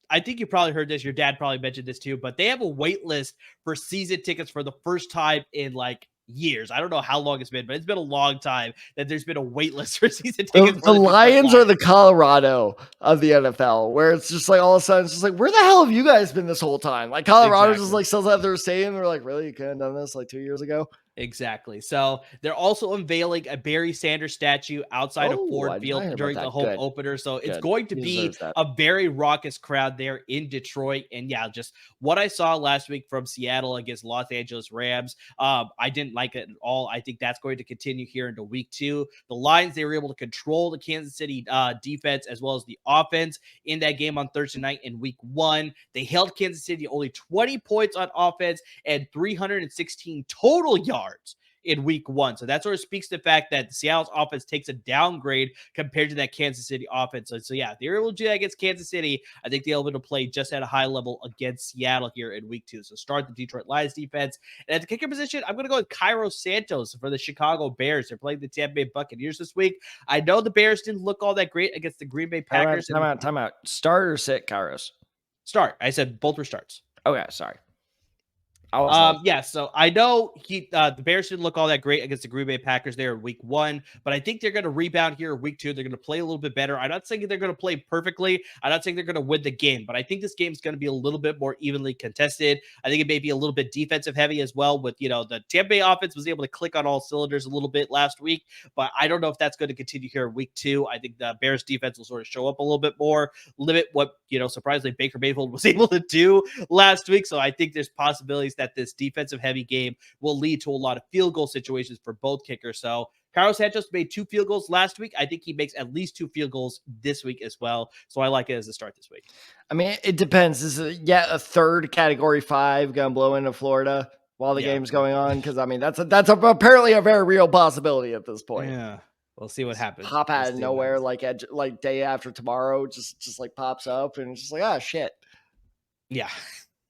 I think you probably heard this. Your dad probably mentioned this too, but they have a wait list for season tickets for the first time in like years. I don't know how long it's been, but it's been a long time that there's been a wait list for season tickets. The Lions are the Colorado of the NFL, where it's just like all of a sudden it's just like, where the hell have you guys been this whole time? Like Colorado just like sells out their stadium. They're like, really? You couldn't have done this like 2 years ago? Exactly. So they're also unveiling a Barry Sanders statue outside of Ford Field during the home opener. So it's going to be a very raucous crowd there in Detroit. And yeah, just what I saw last week from Seattle against Los Angeles Rams, I didn't like it at all. I think that's going to continue here into week 2. The Lions, they were able to control the Kansas City defense as well as the offense in that game on Thursday night in week 1. They held Kansas City only 20 points on offense and 316 total yards in week 1. So that sort of speaks to the fact that Seattle's offense takes a downgrade compared to that Kansas City offense. So yeah, if they're able to do that against Kansas City, I think they'll be able to play just at a high level against Seattle here in week 2. So start the Detroit Lions defense. And at the kicker position, I'm going to go with Cairo Santos for the Chicago Bears. They're playing the Tampa Bay Buccaneers this week. I know the Bears didn't look all that great against the Green Bay Packers. Time out. Start or sit, Kairos? Start. I said both were starts. Okay, sorry. So I know the Bears didn't look all that great against the Green Bay Packers there in week 1, but I think they're going to rebound here in week 2. They're going to play a little bit better. I'm not saying they're going to play perfectly. I'm not saying they're going to win the game, but I think this game is going to be a little bit more evenly contested. I think it may be a little bit defensive heavy as well with, the Tampa Bay offense was able to click on all cylinders a little bit last week, but I don't know if that's going to continue here in week 2. I think the Bears defense will sort of show up a little bit more, limit what, surprisingly Baker Mayfield was able to do last week. So I think there's possibilities that this defensive heavy game will lead to a lot of field goal situations for both kickers. So Carlos Santos made 2 field goals last week. I think he makes at least 2 field goals this week as well. So I like it as a start this week. I mean, it depends. Is it yet a third Category 5 going to blow into Florida while the game's going on? Because I mean, that's apparently a very real possibility at this point. Yeah, we'll see what happens. Pop out of nowhere, like day after tomorrow, just like pops up, and it's just like, ah, shit. Yeah.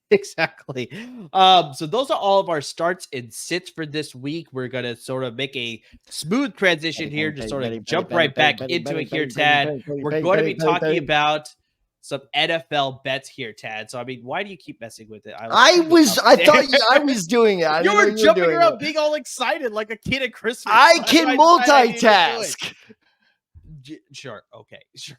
Exactly. So those are all of our starts and sits for this week. We're gonna sort of make a smooth transition here, just sort of jump right back into it here, Tad. We're going to be talking about some NFL bets here, Tad. So I mean, why do you keep messing with it? I thought I was doing it. You were jumping around, being all excited like a kid at Christmas. I can multitask. Sure. Okay. Sure.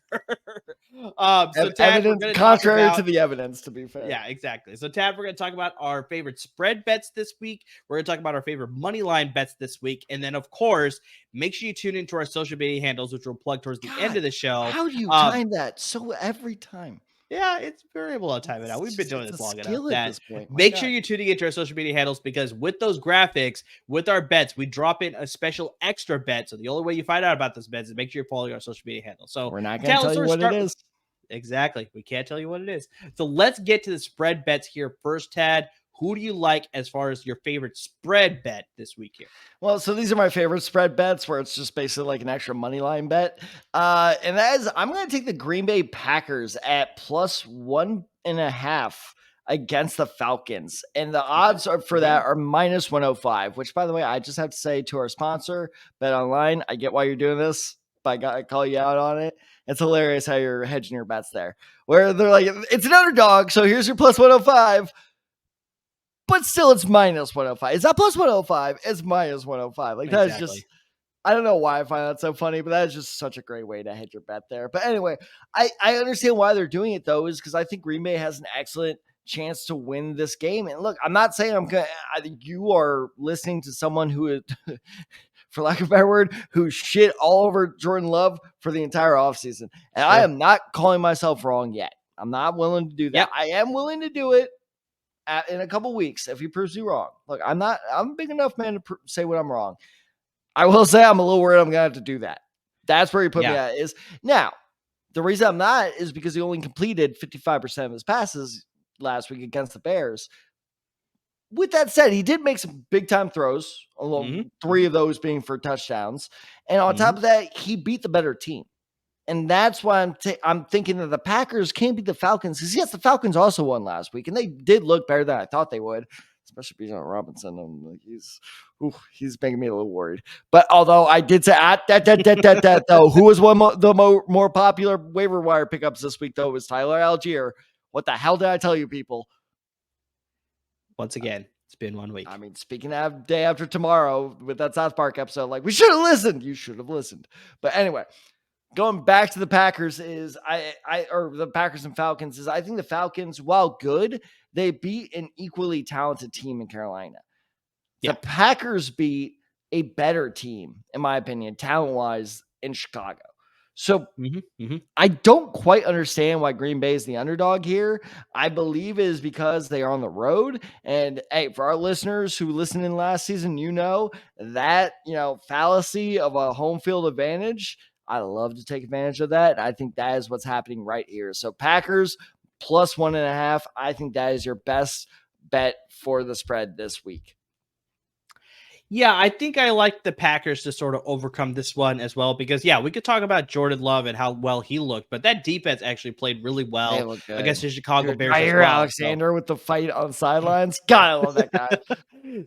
So Tad, evidence contrary to the evidence, to be fair. Yeah, exactly. So Tad, we're going to talk about our favorite spread bets this week. We're going to talk about our favorite money line bets this week. And then, of course, make sure you tune into our social media handles, which we'll plug towards the end of the show. How do you time that? So every time. Yeah, it's variable on time now. We've been doing this long enough. At this point. Make sure you're tuning into our social media handles, because with those graphics, with our bets, we drop in a special extra bet. So the only way you find out about those bets is make sure you're following our social media handles. So we're not going to tell you what it is. Exactly. We can't tell you what it is. So let's get to the spread bets here first, Tad. Who do you like as far as your favorite spread bet this week here? Well, so these are my favorite spread bets, where it's just basically like an extra money line bet. And that is, I'm going to take the Green Bay Packers at +1.5 against the Falcons. And the odds for that are -105, which, by the way, I just have to say to our sponsor, Bet Online, I get why you're doing this, but I got to call you out on it. It's hilarious how you're hedging your bets there, where they're like, it's an underdog, so here's your +105. But still, it's -105. It's not +105. It's -105. Like, that is just, I don't know why I find that so funny, but that is just such a great way to hedge your bet there. But anyway, I understand why they're doing it, though, is because I think Green Bay has an excellent chance to win this game. And look, I'm not saying you are listening to someone who, for lack of a better word, who shit all over Jordan Love for the entire offseason. And I am not calling myself wrong yet. I'm not willing to do that. Yep. I am willing to do it in a couple weeks if he proves you wrong. Look, I'm a big enough man to say when I'm wrong. I will say I'm a little worried I'm going to have to do that. That's where he put me at. Is now, the reason I'm not is because he only completed 55% of his passes last week against the Bears. With that said, he did make some big time throws, along 3 of those being for touchdowns. And on top of that, he beat the better team. And that's why I'm thinking that the Packers can't beat the Falcons, because yes, the Falcons also won last week, and they did look better than I thought they would, especially Bijan Robinson. I'm like, he's making me a little worried. But although I did say that though, who was the more popular waiver wire pickups this week though was Tyler Algier. What the hell did I tell you, people? Once again, it's been 1 week. I mean, speaking of day after tomorrow with that South Park episode, like, we should have listened. You should have listened. But anyway. Going back to the Packers or the Packers and Falcons is, I think the Falcons, while good, they beat an equally talented team in Carolina. Yeah. The Packers beat a better team, in my opinion, talent-wise, in Chicago. So I don't quite understand why Green Bay is the underdog here. I believe it is because they are on the road. And hey, for our listeners who listened in last season, that, fallacy of a home field advantage. I love to take advantage of that. I think that is what's happening right here. So Packers +1.5. I think that is your best bet for the spread this week. Yeah, I think I like the Packers to sort of overcome this one as well, because, we could talk about Jordan Love and how well he looked, but that defense actually played really well against the Chicago Bears. I hear Alexander with the fight on the sidelines. God, I love that guy.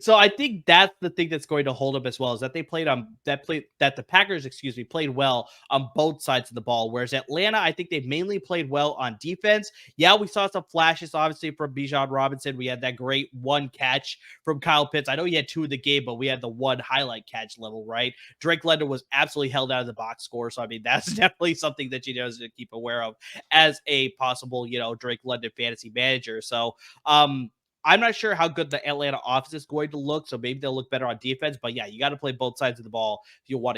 So I think that's the thing that's going to hold up as well, is that the Packers, played well on both sides of the ball. Whereas Atlanta, I think they mainly played well on defense. Yeah, we saw some flashes, obviously, from Bijan Robinson. We had that great one catch from Kyle Pitts. I know he had 2 in the game, but we had the one highlight catch level, right? Drake London was absolutely held out of the box score. So, I mean, that's definitely something that you to keep aware of as a possible, Drake London fantasy manager. So, I'm not sure how good the Atlanta offense is going to look, so maybe they'll look better on defense. But you got to play both sides of the ball if you want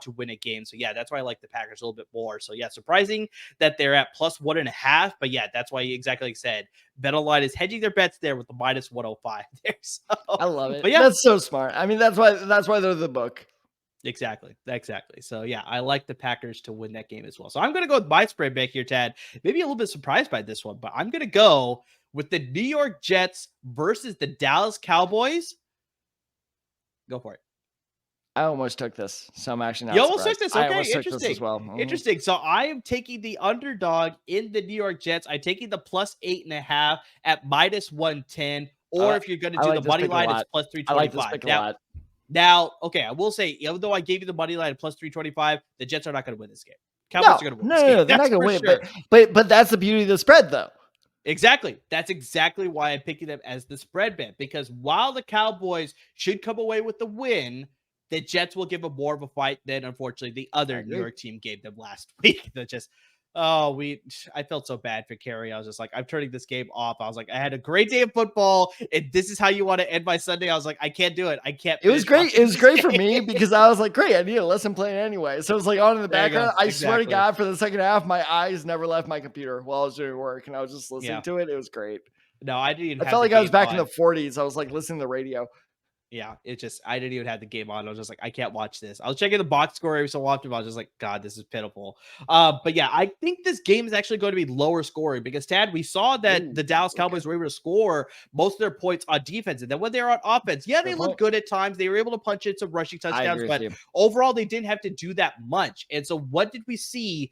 to win a game. So that's why I like the Packers a little bit more. So surprising that they're at +1.5. But that's why, exactly like I said, BetOnline is hedging their bets there with the -105 there. So I love it. But that's so smart. I mean, that's why they're the book. Exactly. So yeah, I like the Packers to win that game as well. So I'm going to go with my spread back here, Tad. Maybe a little bit surprised by this one, but I'm going to go with the New York Jets versus the Dallas Cowboys. Go for it. I almost took this, so I'm actually not You almost surprised. took this. I Okay, almost took this interesting. as well. Mhm. Interesting. So I am taking the underdog in the New York Jets. I'm taking the plus 8.5 at minus 110. Or if you're going to I do like the this money pick a line, it's lot. plus I like this 325. pick a lot. Now, okay, I will say, even though I gave you the money line at plus 325, the Jets are not going to win this game. Cowboys are going to win this game. No, they're not going to win it. But that's the beauty of the spread, though. Exactly. That's exactly why I'm picking them as the spread bet, because while the Cowboys should come away with the win, the Jets will give them more of a fight than, unfortunately, the other New York team gave them last week. That just, I felt so bad for Kerry. I was just like, I'm turning this game off. I was like, I had a great day of football, and this is how you want to end my Sunday. I was like, I can't do it. I can't. It was great. It was great for me because I was like, great, I need a lesson plan anyway. So it was like on in the background. I swear to God, for the second half, my eyes never left my computer while I was doing work, and I was just listening to it. It was great. No, I didn't even I felt like I was back in the 40s. I was like listening to the radio. Yeah, I didn't even have the game on. I was just like, I can't watch this. I was checking the box score every so often, but I was just like, God, this is pitiful. But yeah, I think this game is actually going to be lower scoring because, Tad, we saw that the Dallas Cowboys were able to score most of their points on defense. And then when they were on offense, yeah, they looked good at times. They were able to punch in some rushing touchdowns, but overall, they didn't have to do that much. And so what did we see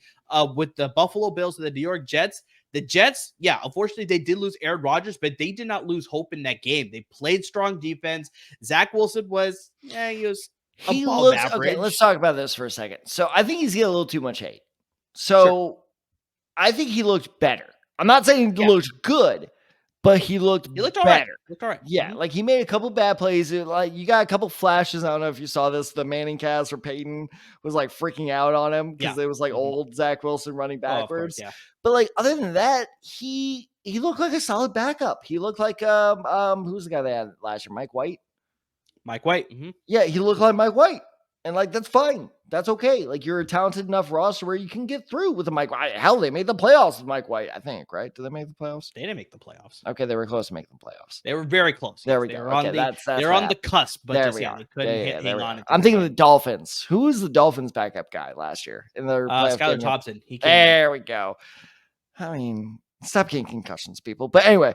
with the Buffalo Bills and the New York Jets? The Jets, yeah, unfortunately, they did lose Aaron Rodgers, but they did not lose hope in that game. They played strong defense. Zach Wilson was, he was above average. Okay, let's talk about this for a second. So I think he's getting a little too much hate. So I think he looked better. I'm not saying he looked good, but he looked better. All right. He looked all right. Yeah, like he made a couple bad plays. Like you got a couple flashes. I don't know if you saw this. The Manning cast for Peyton was like freaking out on him because it was like old Zach Wilson running backwards. But like other than that, he looked like a solid backup. He looked like who's the guy they had last year? Mike White. Mm-hmm. Yeah, he looked like Mike White. And like that's fine. That's okay. Like you're a talented enough roster where you can get through with a Mike White. Hell, they made the playoffs with Mike White, I think, right? Did they make the playoffs? They didn't make the playoffs. Okay, they were close to making the playoffs. They were very close. There we go. They're on the cusp, but they couldn't hang on. I'm thinking of the Dolphins. Who was the Dolphins backup guy last year in their Skylar Thompson. There we go. I mean, stop getting concussions, people. But anyway,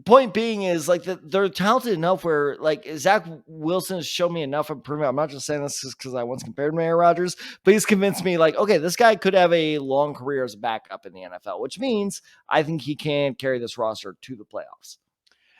point being is like they're talented enough where like Zach Wilson has shown me enough improvement. I'm not just saying this because I once compared him to Aaron Rodgers, but he's convinced me like, okay, this guy could have a long career as a backup in the NFL, which means I think he can carry this roster to the playoffs.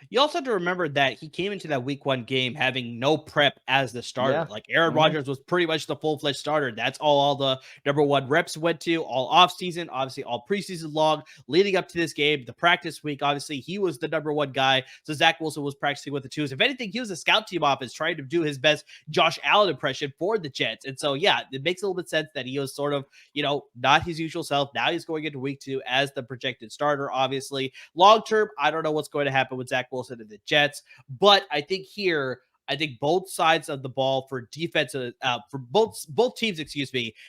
You also have to remember that he came into that week 1 game having no prep as the starter. Yeah. Like Aaron Rodgers was pretty much the full-fledged starter. That's all the number 1 reps went to all offseason, obviously all preseason long leading up to this game. The practice week, obviously he was the number 1 guy. So Zach Wilson was practicing with the twos. If anything, he was a scout team offense trying to do his best Josh Allen impression for the Jets. And so, yeah, it makes a little bit sense that he was sort of, not his usual self. Now he's going into week 2 as the projected starter, obviously. Long-term, I don't know what's going to happen with Zach Wilson and the Jets, but I think both sides of the ball for defense, for both teams,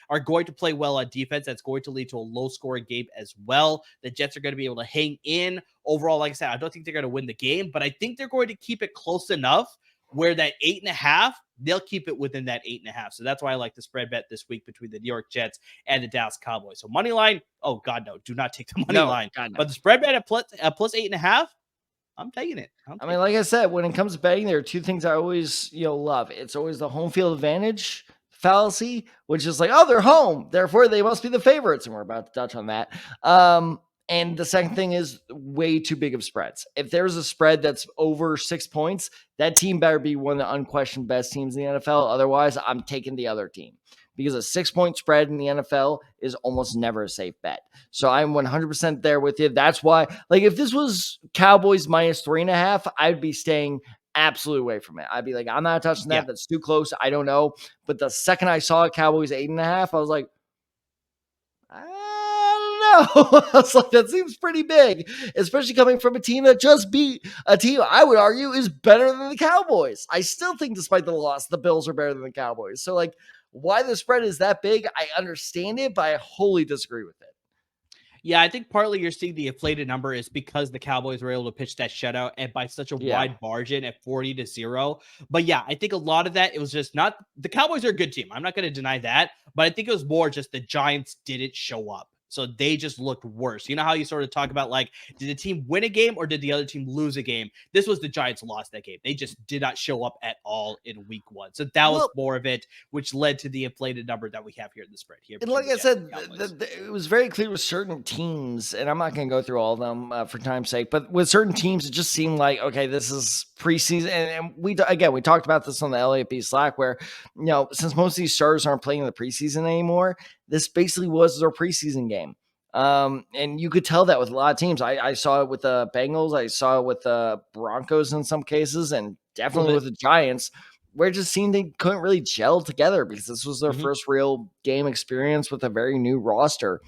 are going to play well on defense. That's going to lead to a low-scoring game as well. The Jets are going to be able to hang in. Overall, like I said, I don't think they're going to win the game, but I think they're going to keep it close enough where that 8.5, they'll keep it within that 8.5. So that's why I like the spread bet this week between the New York Jets and the Dallas Cowboys. So money line, oh God, no, do not take the money line. God, no. But the spread bet at plus 8.5, I'm taking it. I mean, like I said, when it comes to betting, there are two things I always, love. It's always the home field advantage fallacy, which is like, oh, they're home, therefore they must be the favorites, and we're about to touch on that. And the second thing is way too big of spreads. If there's a spread that's over 6 points, that team better be one of the unquestioned best teams in the NFL. Otherwise, I'm taking the other team. Because a 6-point spread in the NFL is almost never a safe bet. So I'm 100% there with you. That's why, like, if this was Cowboys minus 3.5, I'd be staying absolutely away from it. I'd be like, I'm not touching that. Yeah. That's too close. I don't know. But the second I saw Cowboys 8.5, I was like, I don't know. I was like, that seems pretty big, especially coming from a team that just beat a team I would argue is better than the Cowboys. I still think, despite the loss, the Bills are better than the Cowboys. So, like, why the spread is that big, I understand it, but I wholly disagree with it. Yeah, I think partly you're seeing the inflated number is because the Cowboys were able to pitch that shutout and by such a Yeah. wide margin at 40-0. But yeah, I think a lot of that, it was just not the Cowboys are a good team. I'm not going to deny that, but I think it was more just the Giants didn't show up. So they just looked worse. You know how you sort of talk about like, did the team win a game or did the other team lose a game? This was the Giants lost that game. They just did not show up at all in week 1. So that was more of it, which led to the inflated number that we have here in the spread here. And like I said, it was very clear with certain teams, and I'm not going to go through all of them for time's sake, but with certain teams, it just seemed like, okay, this is preseason. And we talked about this on the LAP Slack where, since most of these stars aren't playing in the preseason anymore, this basically was their preseason game. And you could tell that with a lot of teams. I saw it with the Bengals. I saw it with the Broncos in some cases, and definitely with the Giants, where it just seemed they couldn't really gel together because this was their first real game experience with a very new roster.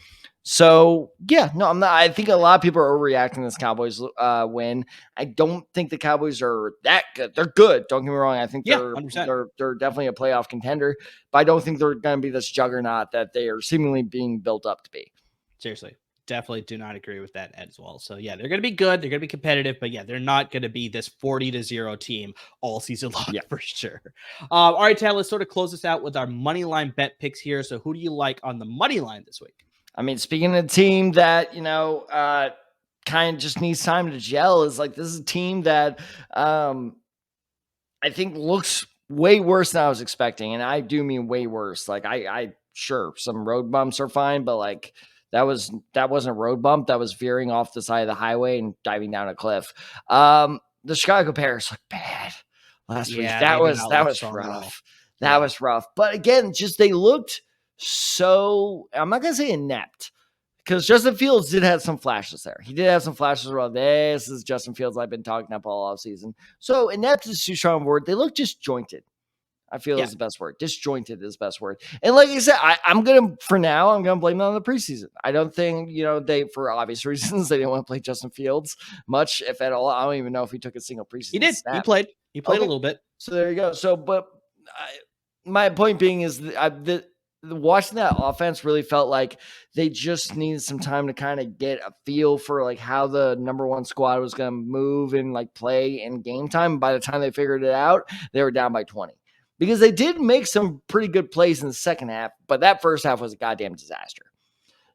So yeah, no, I'm not. I think a lot of people are overreacting to this Cowboys win. I don't think the Cowboys are that good. They're good. Don't get me wrong. I think they're definitely a playoff contender, but I don't think they're going to be this juggernaut that they are seemingly being built up to be. Seriously, definitely do not agree with that as well. So yeah, they're going to be good. They're going to be competitive, but yeah, they're not going to be this 40-0 team all season long for sure. All right, Tad, let's sort of close this out with our money line bet picks here. So who do you like on the money line this week? I mean, speaking of a team that, kind of just needs time to gel, is like, this is a team that I think looks way worse than I was expecting. And I do mean way worse. Like I sure, some road bumps are fine, but like that wasn't a road bump. That was veering off the side of the highway and diving down a cliff. The Chicago Bears looked bad last week. That was rough. That was rough. But again, just they looked so, I'm not going to say inept, because Justin Fields did have some flashes there. He did have some flashes around. This is Justin Fields I've been talking up all offseason. So inept is too strong a word. They look disjointed. I feel is the best word. Disjointed is the best word. And like I said, I'm going to blame them on the preseason. I don't think, they, for obvious reasons, they didn't want to play Justin Fields much, if at all. I don't even know if he took a single preseason He did. snap. He played a little bit. So there you go. So, but my point being is watching that offense really felt like they just needed some time to kind of get a feel for like how the number one squad was going to move and like play in game time. By the time they figured it out, they were down by 20. Because they did make some pretty good plays in the second half, but that first half was a goddamn disaster.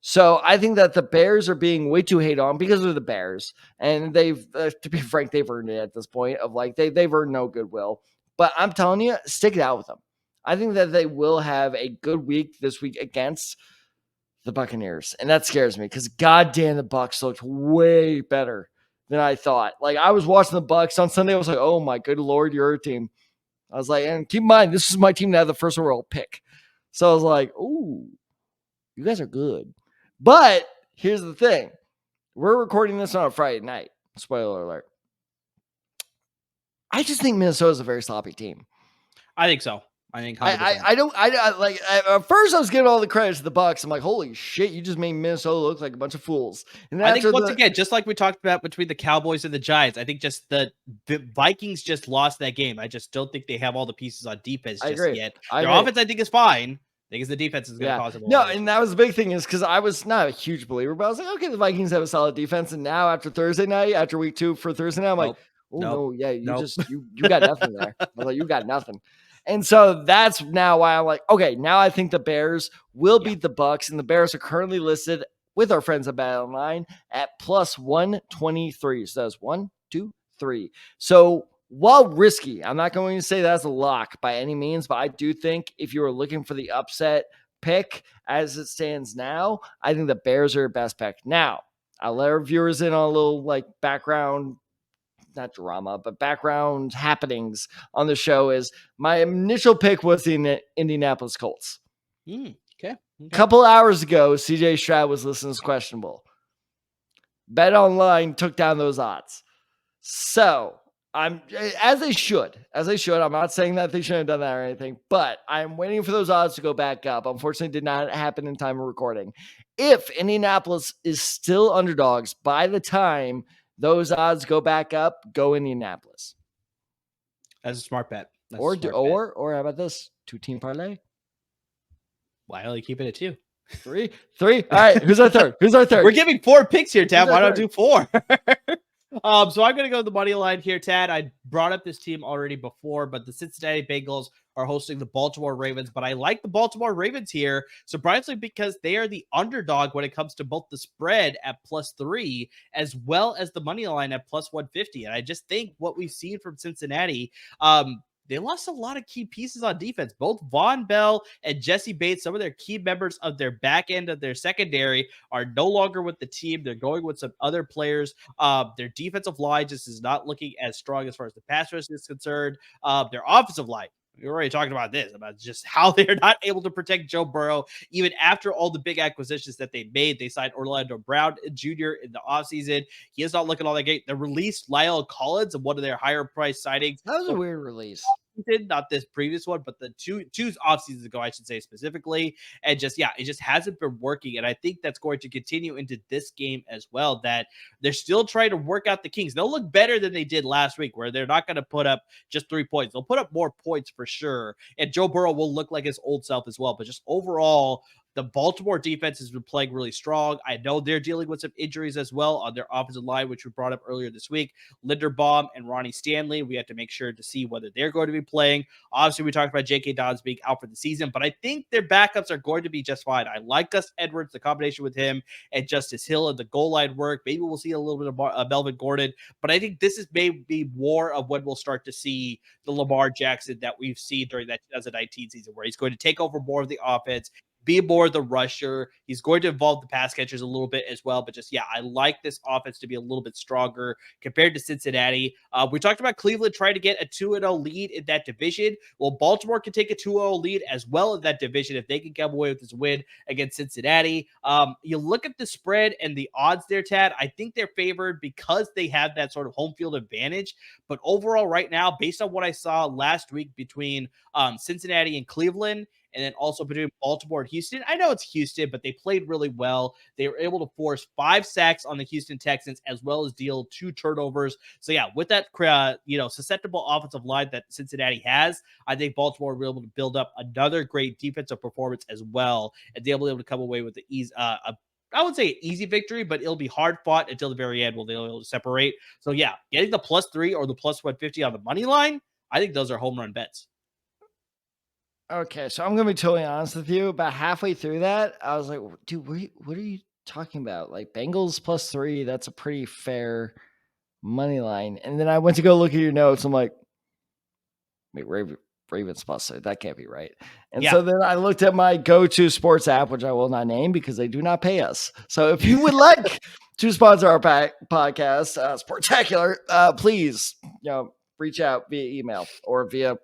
So I think that the Bears are being way too hated on because of the Bears. And they've, to be frank, they've earned it at this point of like, they've earned no goodwill. But I'm telling you, stick it out with them. I think that they will have a good week this week against the Buccaneers. And that scares me because goddamn, the Bucs looked way better than I thought. Like I was watching the Bucs on Sunday. I was like, oh my good Lord, you're a team. I was like, and keep in mind, this is my team that had the first overall pick. So I was like, ooh, you guys are good. But here's the thing. We're recording this on a Friday night. Spoiler alert. I just think Minnesota's a very sloppy team. I think so. I think 100%. At first I was giving all the credit to the Bucs. I'm like, holy shit, you just made Minnesota look like a bunch of fools. And I think once again, just like we talked about between the Cowboys and the Giants, I think just the Vikings just lost that game. I just don't think they have all the pieces on defense yet. Their offense, I think, is fine. I think it's the defense is going to cause them. No, and that was the big thing is because I was not a huge believer, but I was like, okay, the Vikings have a solid defense. And now after Thursday night, after week 2 for Thursday night, I'm like, no, yeah, you got nothing there. I was like, you got nothing. And so that's now why I'm like, okay, now I think the Bears will beat the Bucs, and the Bears are currently listed with our friends at Bet Online at plus 123. So that's 1, 2, 3. So while risky, I'm not going to say that's a lock by any means, but I do think if you are looking for the upset pick as it stands now, I think the Bears are your best pick. Now, I'll let our viewers in on a little like background, not drama, but background happenings on the show. Is my initial pick was the Indianapolis Colts. Okay. A couple hours ago, CJ Stroud was listed as questionable. Bet Online took down those odds. So I'm as they should. I'm not saying that they shouldn't have done that or anything, but I'm waiting for those odds to go back up. Unfortunately, it did not happen in time of recording. If Indianapolis is still underdogs by the time those odds go back up, go Indianapolis. That's a smart bet. Or how about this? 2-team parlay. Why only keep it at 2? Three. All right. Who's our third? We're giving 4 picks here, Tad. Why not do 4? So I'm going to go to the money line here, Tad. I brought up this team already before, but the Cincinnati Bengals are hosting the Baltimore Ravens. But I like the Baltimore Ravens here, surprisingly, because they are the underdog when it comes to both the spread at +3 as well as the money line at +150. And I just think what we've seen from Cincinnati, they lost a lot of key pieces on defense. Both Von Bell and Jesse Bates, some of their key members of their back end of their secondary, are no longer with the team. They're going with some other players. Their defensive line just is not looking as strong as far as the pass rush is concerned. Their offensive line, we're already talking about this, about just how they're not able to protect Joe Burrow, even after all the big acquisitions that they made. They signed Orlando Brown Jr. in the offseason. He is not looking all that great. They released Lyle Collins, one of their higher price sightings. That was a weird release. Not this previous one, but the two off seasons ago, I should say specifically. And just, yeah, it just hasn't been working. And I think that's going to continue into this game as well, that they're still trying to work out the kinks. They'll look better than they did last week, where they're not going to put up just 3 points. They'll put up more points for sure. And Joe Burrow will look like his old self as well. But just overall, the Baltimore defense has been playing really strong. I know they're dealing with some injuries as well on their offensive line, which we brought up earlier this week. Linderbaum and Ronnie Stanley, we have to make sure to see whether they're going to be playing. Obviously, we talked about J.K. Dobbins being out for the season, but I think their backups are going to be just fine. I like Gus Edwards, the combination with him and Justice Hill and the goal line work. Maybe we'll see a little bit of Melvin Gordon, but I think this is maybe more of when we'll start to see the Lamar Jackson that we've seen during that 2019 season, where he's going to take over more of the offense, be more the rusher. He's going to involve the pass catchers a little bit as well. But just, yeah, I like this offense to be a little bit stronger compared to Cincinnati. We talked about Cleveland trying to get a 2-0 lead in that division. Well, Baltimore can take a 2-0 lead as well in that division if they can come away with this win against Cincinnati. You look at the spread and the odds there, Tad. I think they're favored because they have that sort of home field advantage. But overall, right now, based on what I saw last week between Cincinnati and Cleveland, and then also between Baltimore and Houston. I know it's Houston, but they played really well. They were able to force 5 sacks on the Houston Texans, as well as deal 2 turnovers. So yeah, with that, susceptible offensive line that Cincinnati has, I think Baltimore will be able to build up another great defensive performance as well, and they'll be able to come away with the I would say an easy victory, but it'll be hard fought until the very end. Will they be able to separate? So yeah, getting the +3 or the +150 on the money line, I think those are home run bets. Okay, so I'm gonna be totally honest with you. About halfway through that, I was like, dude, what are you talking about? Like Bengals +3, that's a pretty fair money line. And then I went to go look at your notes. I'm like, wait, Ravens +3, that can't be right. And so then I looked at my go-to sports app, which I will not name because they do not pay us. So if you would like to sponsor our podcast, Sportacular, please, reach out via email or via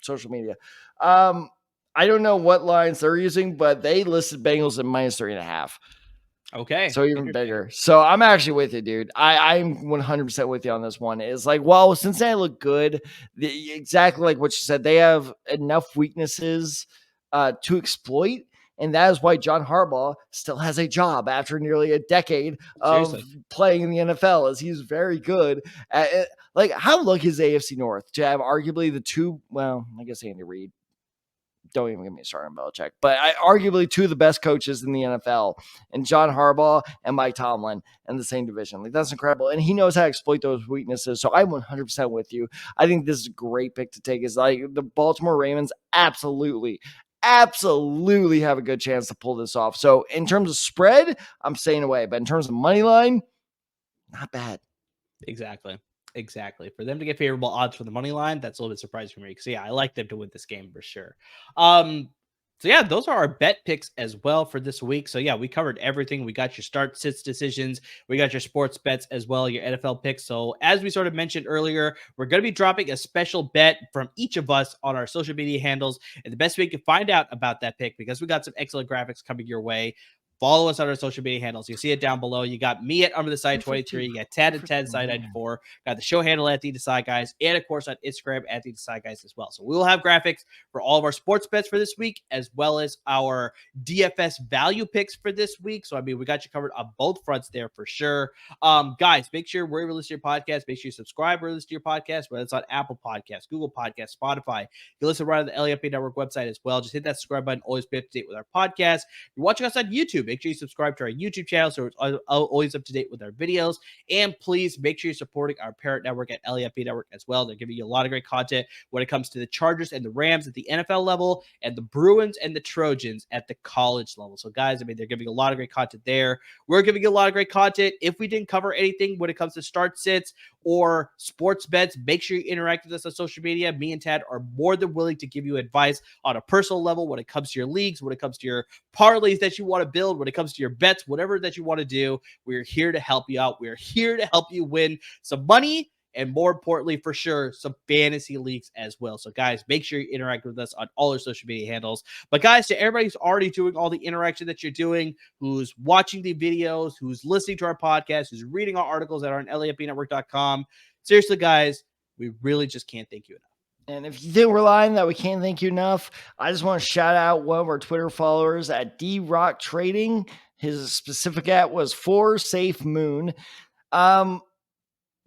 social media. I don't know what lines they're using, but they listed Bengals at -3.5. Okay. So even bigger. So I'm actually with you, dude. I'm 100% with you on this one. It's like, well, Cincinnati look good. Exactly like what you said. They have enough weaknesses to exploit. And that is why John Harbaugh still has a job after nearly a decade of playing in the NFL, as he's very good at it. Like, how lucky is the AFC North to have arguably the two, well, I guess Andy Reid. Don't even get me started on Belichick, but arguably 2 of the best coaches in the NFL, and John Harbaugh and Mike Tomlin in the same division. Like, that's incredible. And he knows how to exploit those weaknesses. So I'm 100% with you. I think this is a great pick to take. Is like the Baltimore Ravens absolutely have a good chance to pull this off. So in terms of spread, I'm staying away, but in terms of money line, not bad. Exactly. For them to get favorable odds for the money line, that's a little bit surprising for me. Because I like them to win this game for sure. So yeah, those are our bet picks as well for this week. So yeah, we covered everything. We got your start sits decisions. We got your sports bets as well, your NFL picks. So as we sort of mentioned earlier, we're going to be dropping a special bet from each of us on our social media handles. And the best way you can find out about that pick, because we got some excellent graphics coming your way, Follow us on our social media handles. You see it down below. You got me at Under the Side 23. You got Tad at Tad Side 94. Got the show handle at the Desai Guys, and of course on Instagram at the Desai Guys as well. So we will have graphics for all of our sports bets for this week, as well as our DFS value picks for this week. So I mean, we got you covered on both fronts there for sure. Guys, make sure wherever you listen to your podcast, make sure you subscribe or listen to your podcast, whether it's on Apple Podcasts, Google Podcasts, Spotify. You listen right on the LAFB Network website as well. Just hit that subscribe button. Always be up to date with our podcast. If you're watching us on YouTube, make sure you subscribe to our YouTube channel so it's always up to date with our videos. And please make sure you're supporting our parent network at LAFB Network as well. They're giving you a lot of great content when it comes to the Chargers and the Rams at the NFL level, and the Bruins and the Trojans at the college level. So guys, I mean, they're giving a lot of great content there. We're giving you a lot of great content. If we didn't cover anything when it comes to start sits or sports bets, make sure you interact with us on social media. Me and Tad are more than willing to give you advice on a personal level when it comes to your leagues, when it comes to your parlays that you want to build, when it comes to your bets, whatever that you want to do. We're here to help you out. We're here to help you win some money, and more importantly, for sure, some fantasy leagues as well. So guys, make sure you interact with us on all our social media handles. But guys, to everybody who's already doing all the interaction that you're doing, who's watching the videos, who's listening to our podcast, who's reading our articles that are on LAFBnetwork.com, seriously, guys, we really just can't thank you enough. And if you didn't rely on that, we can't thank you enough. I just want to shout out one of our Twitter followers at DRock Trading. His specific at was @4SafeMoon.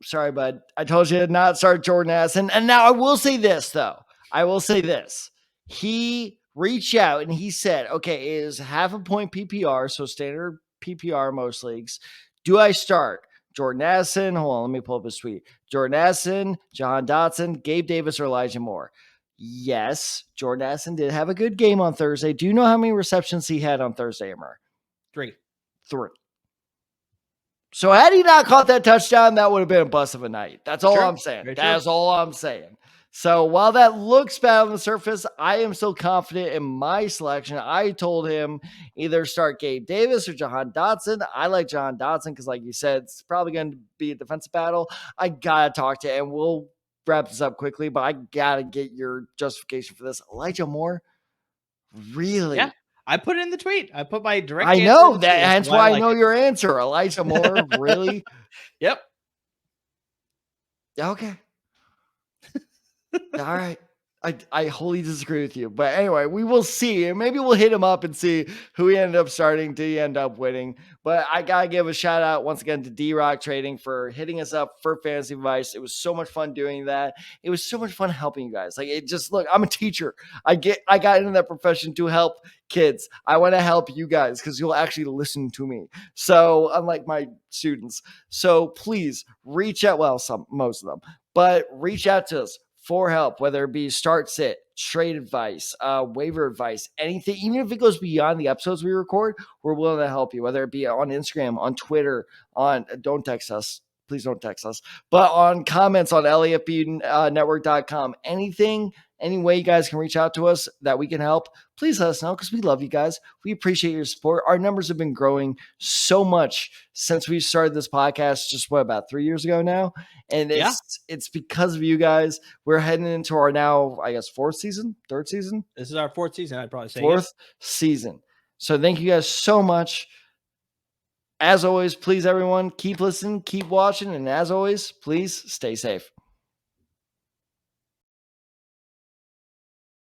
Sorry, bud. I told you to not start Jordan Addison. And now I will say this, though. I will say this. He reached out and he said, okay, is half a point PPR, so standard PPR most leagues. Do I start Jordan Addison? Hold on, let me pull up his tweet. Jordan Addison, Jahan Dotson, Gabe Davis, or Elijah Moore? Yes, Jordan Addison did have a good game on Thursday. Do you know how many receptions he had on Thursday, Amar? 3. So had he not caught that touchdown, that would have been a bust of a night. That's all Sure. I'm saying. Very That's true. all I'm saying. So while that looks bad on the surface, I am still confident in my selection. I told him either start Gabe Davis or Jahan Dotson. I like Jahan Dotson because, like you said, it's probably going to be a defensive battle. I got to talk to him. We'll wrap this up quickly, but I got to get your justification for this. Elijah Moore? Really? Yeah. I put it in the tweet. I put my direct. I know that. Hence why I know your answer. Elijah Moore, really? Yep. Okay. All right. I wholly disagree with you. But anyway, we will see. And maybe we'll hit him up and see who he ended up starting. Did he end up winning? But I got to give a shout out once again to DRock Trading for hitting us up for fantasy advice. It was so much fun doing that. It was so much fun helping you guys. Like, it just, look, I'm a teacher. I got into that profession to help kids. I want to help you guys because you'll actually listen to me. So unlike my students. So please reach out. Well, most of them, but reach out to us for help, whether it be start sit, trade advice, waiver advice, anything, even if it goes beyond the episodes we record, we're willing to help you, whether it be on Instagram, on Twitter, don't text us. Please don't text us, but on comments on LAFBnetwork.com, anything, any way you guys can reach out to us that we can help, please let us know because we love you guys. We appreciate your support. Our numbers have been growing so much since we started this podcast just about 3 years ago now. And it's because of you guys. We're heading into our now, I guess, third season. This is our 4th season. I'd probably say fourth season. So thank you guys so much. As always, please, everyone, keep listening, keep watching. And as always, please stay safe.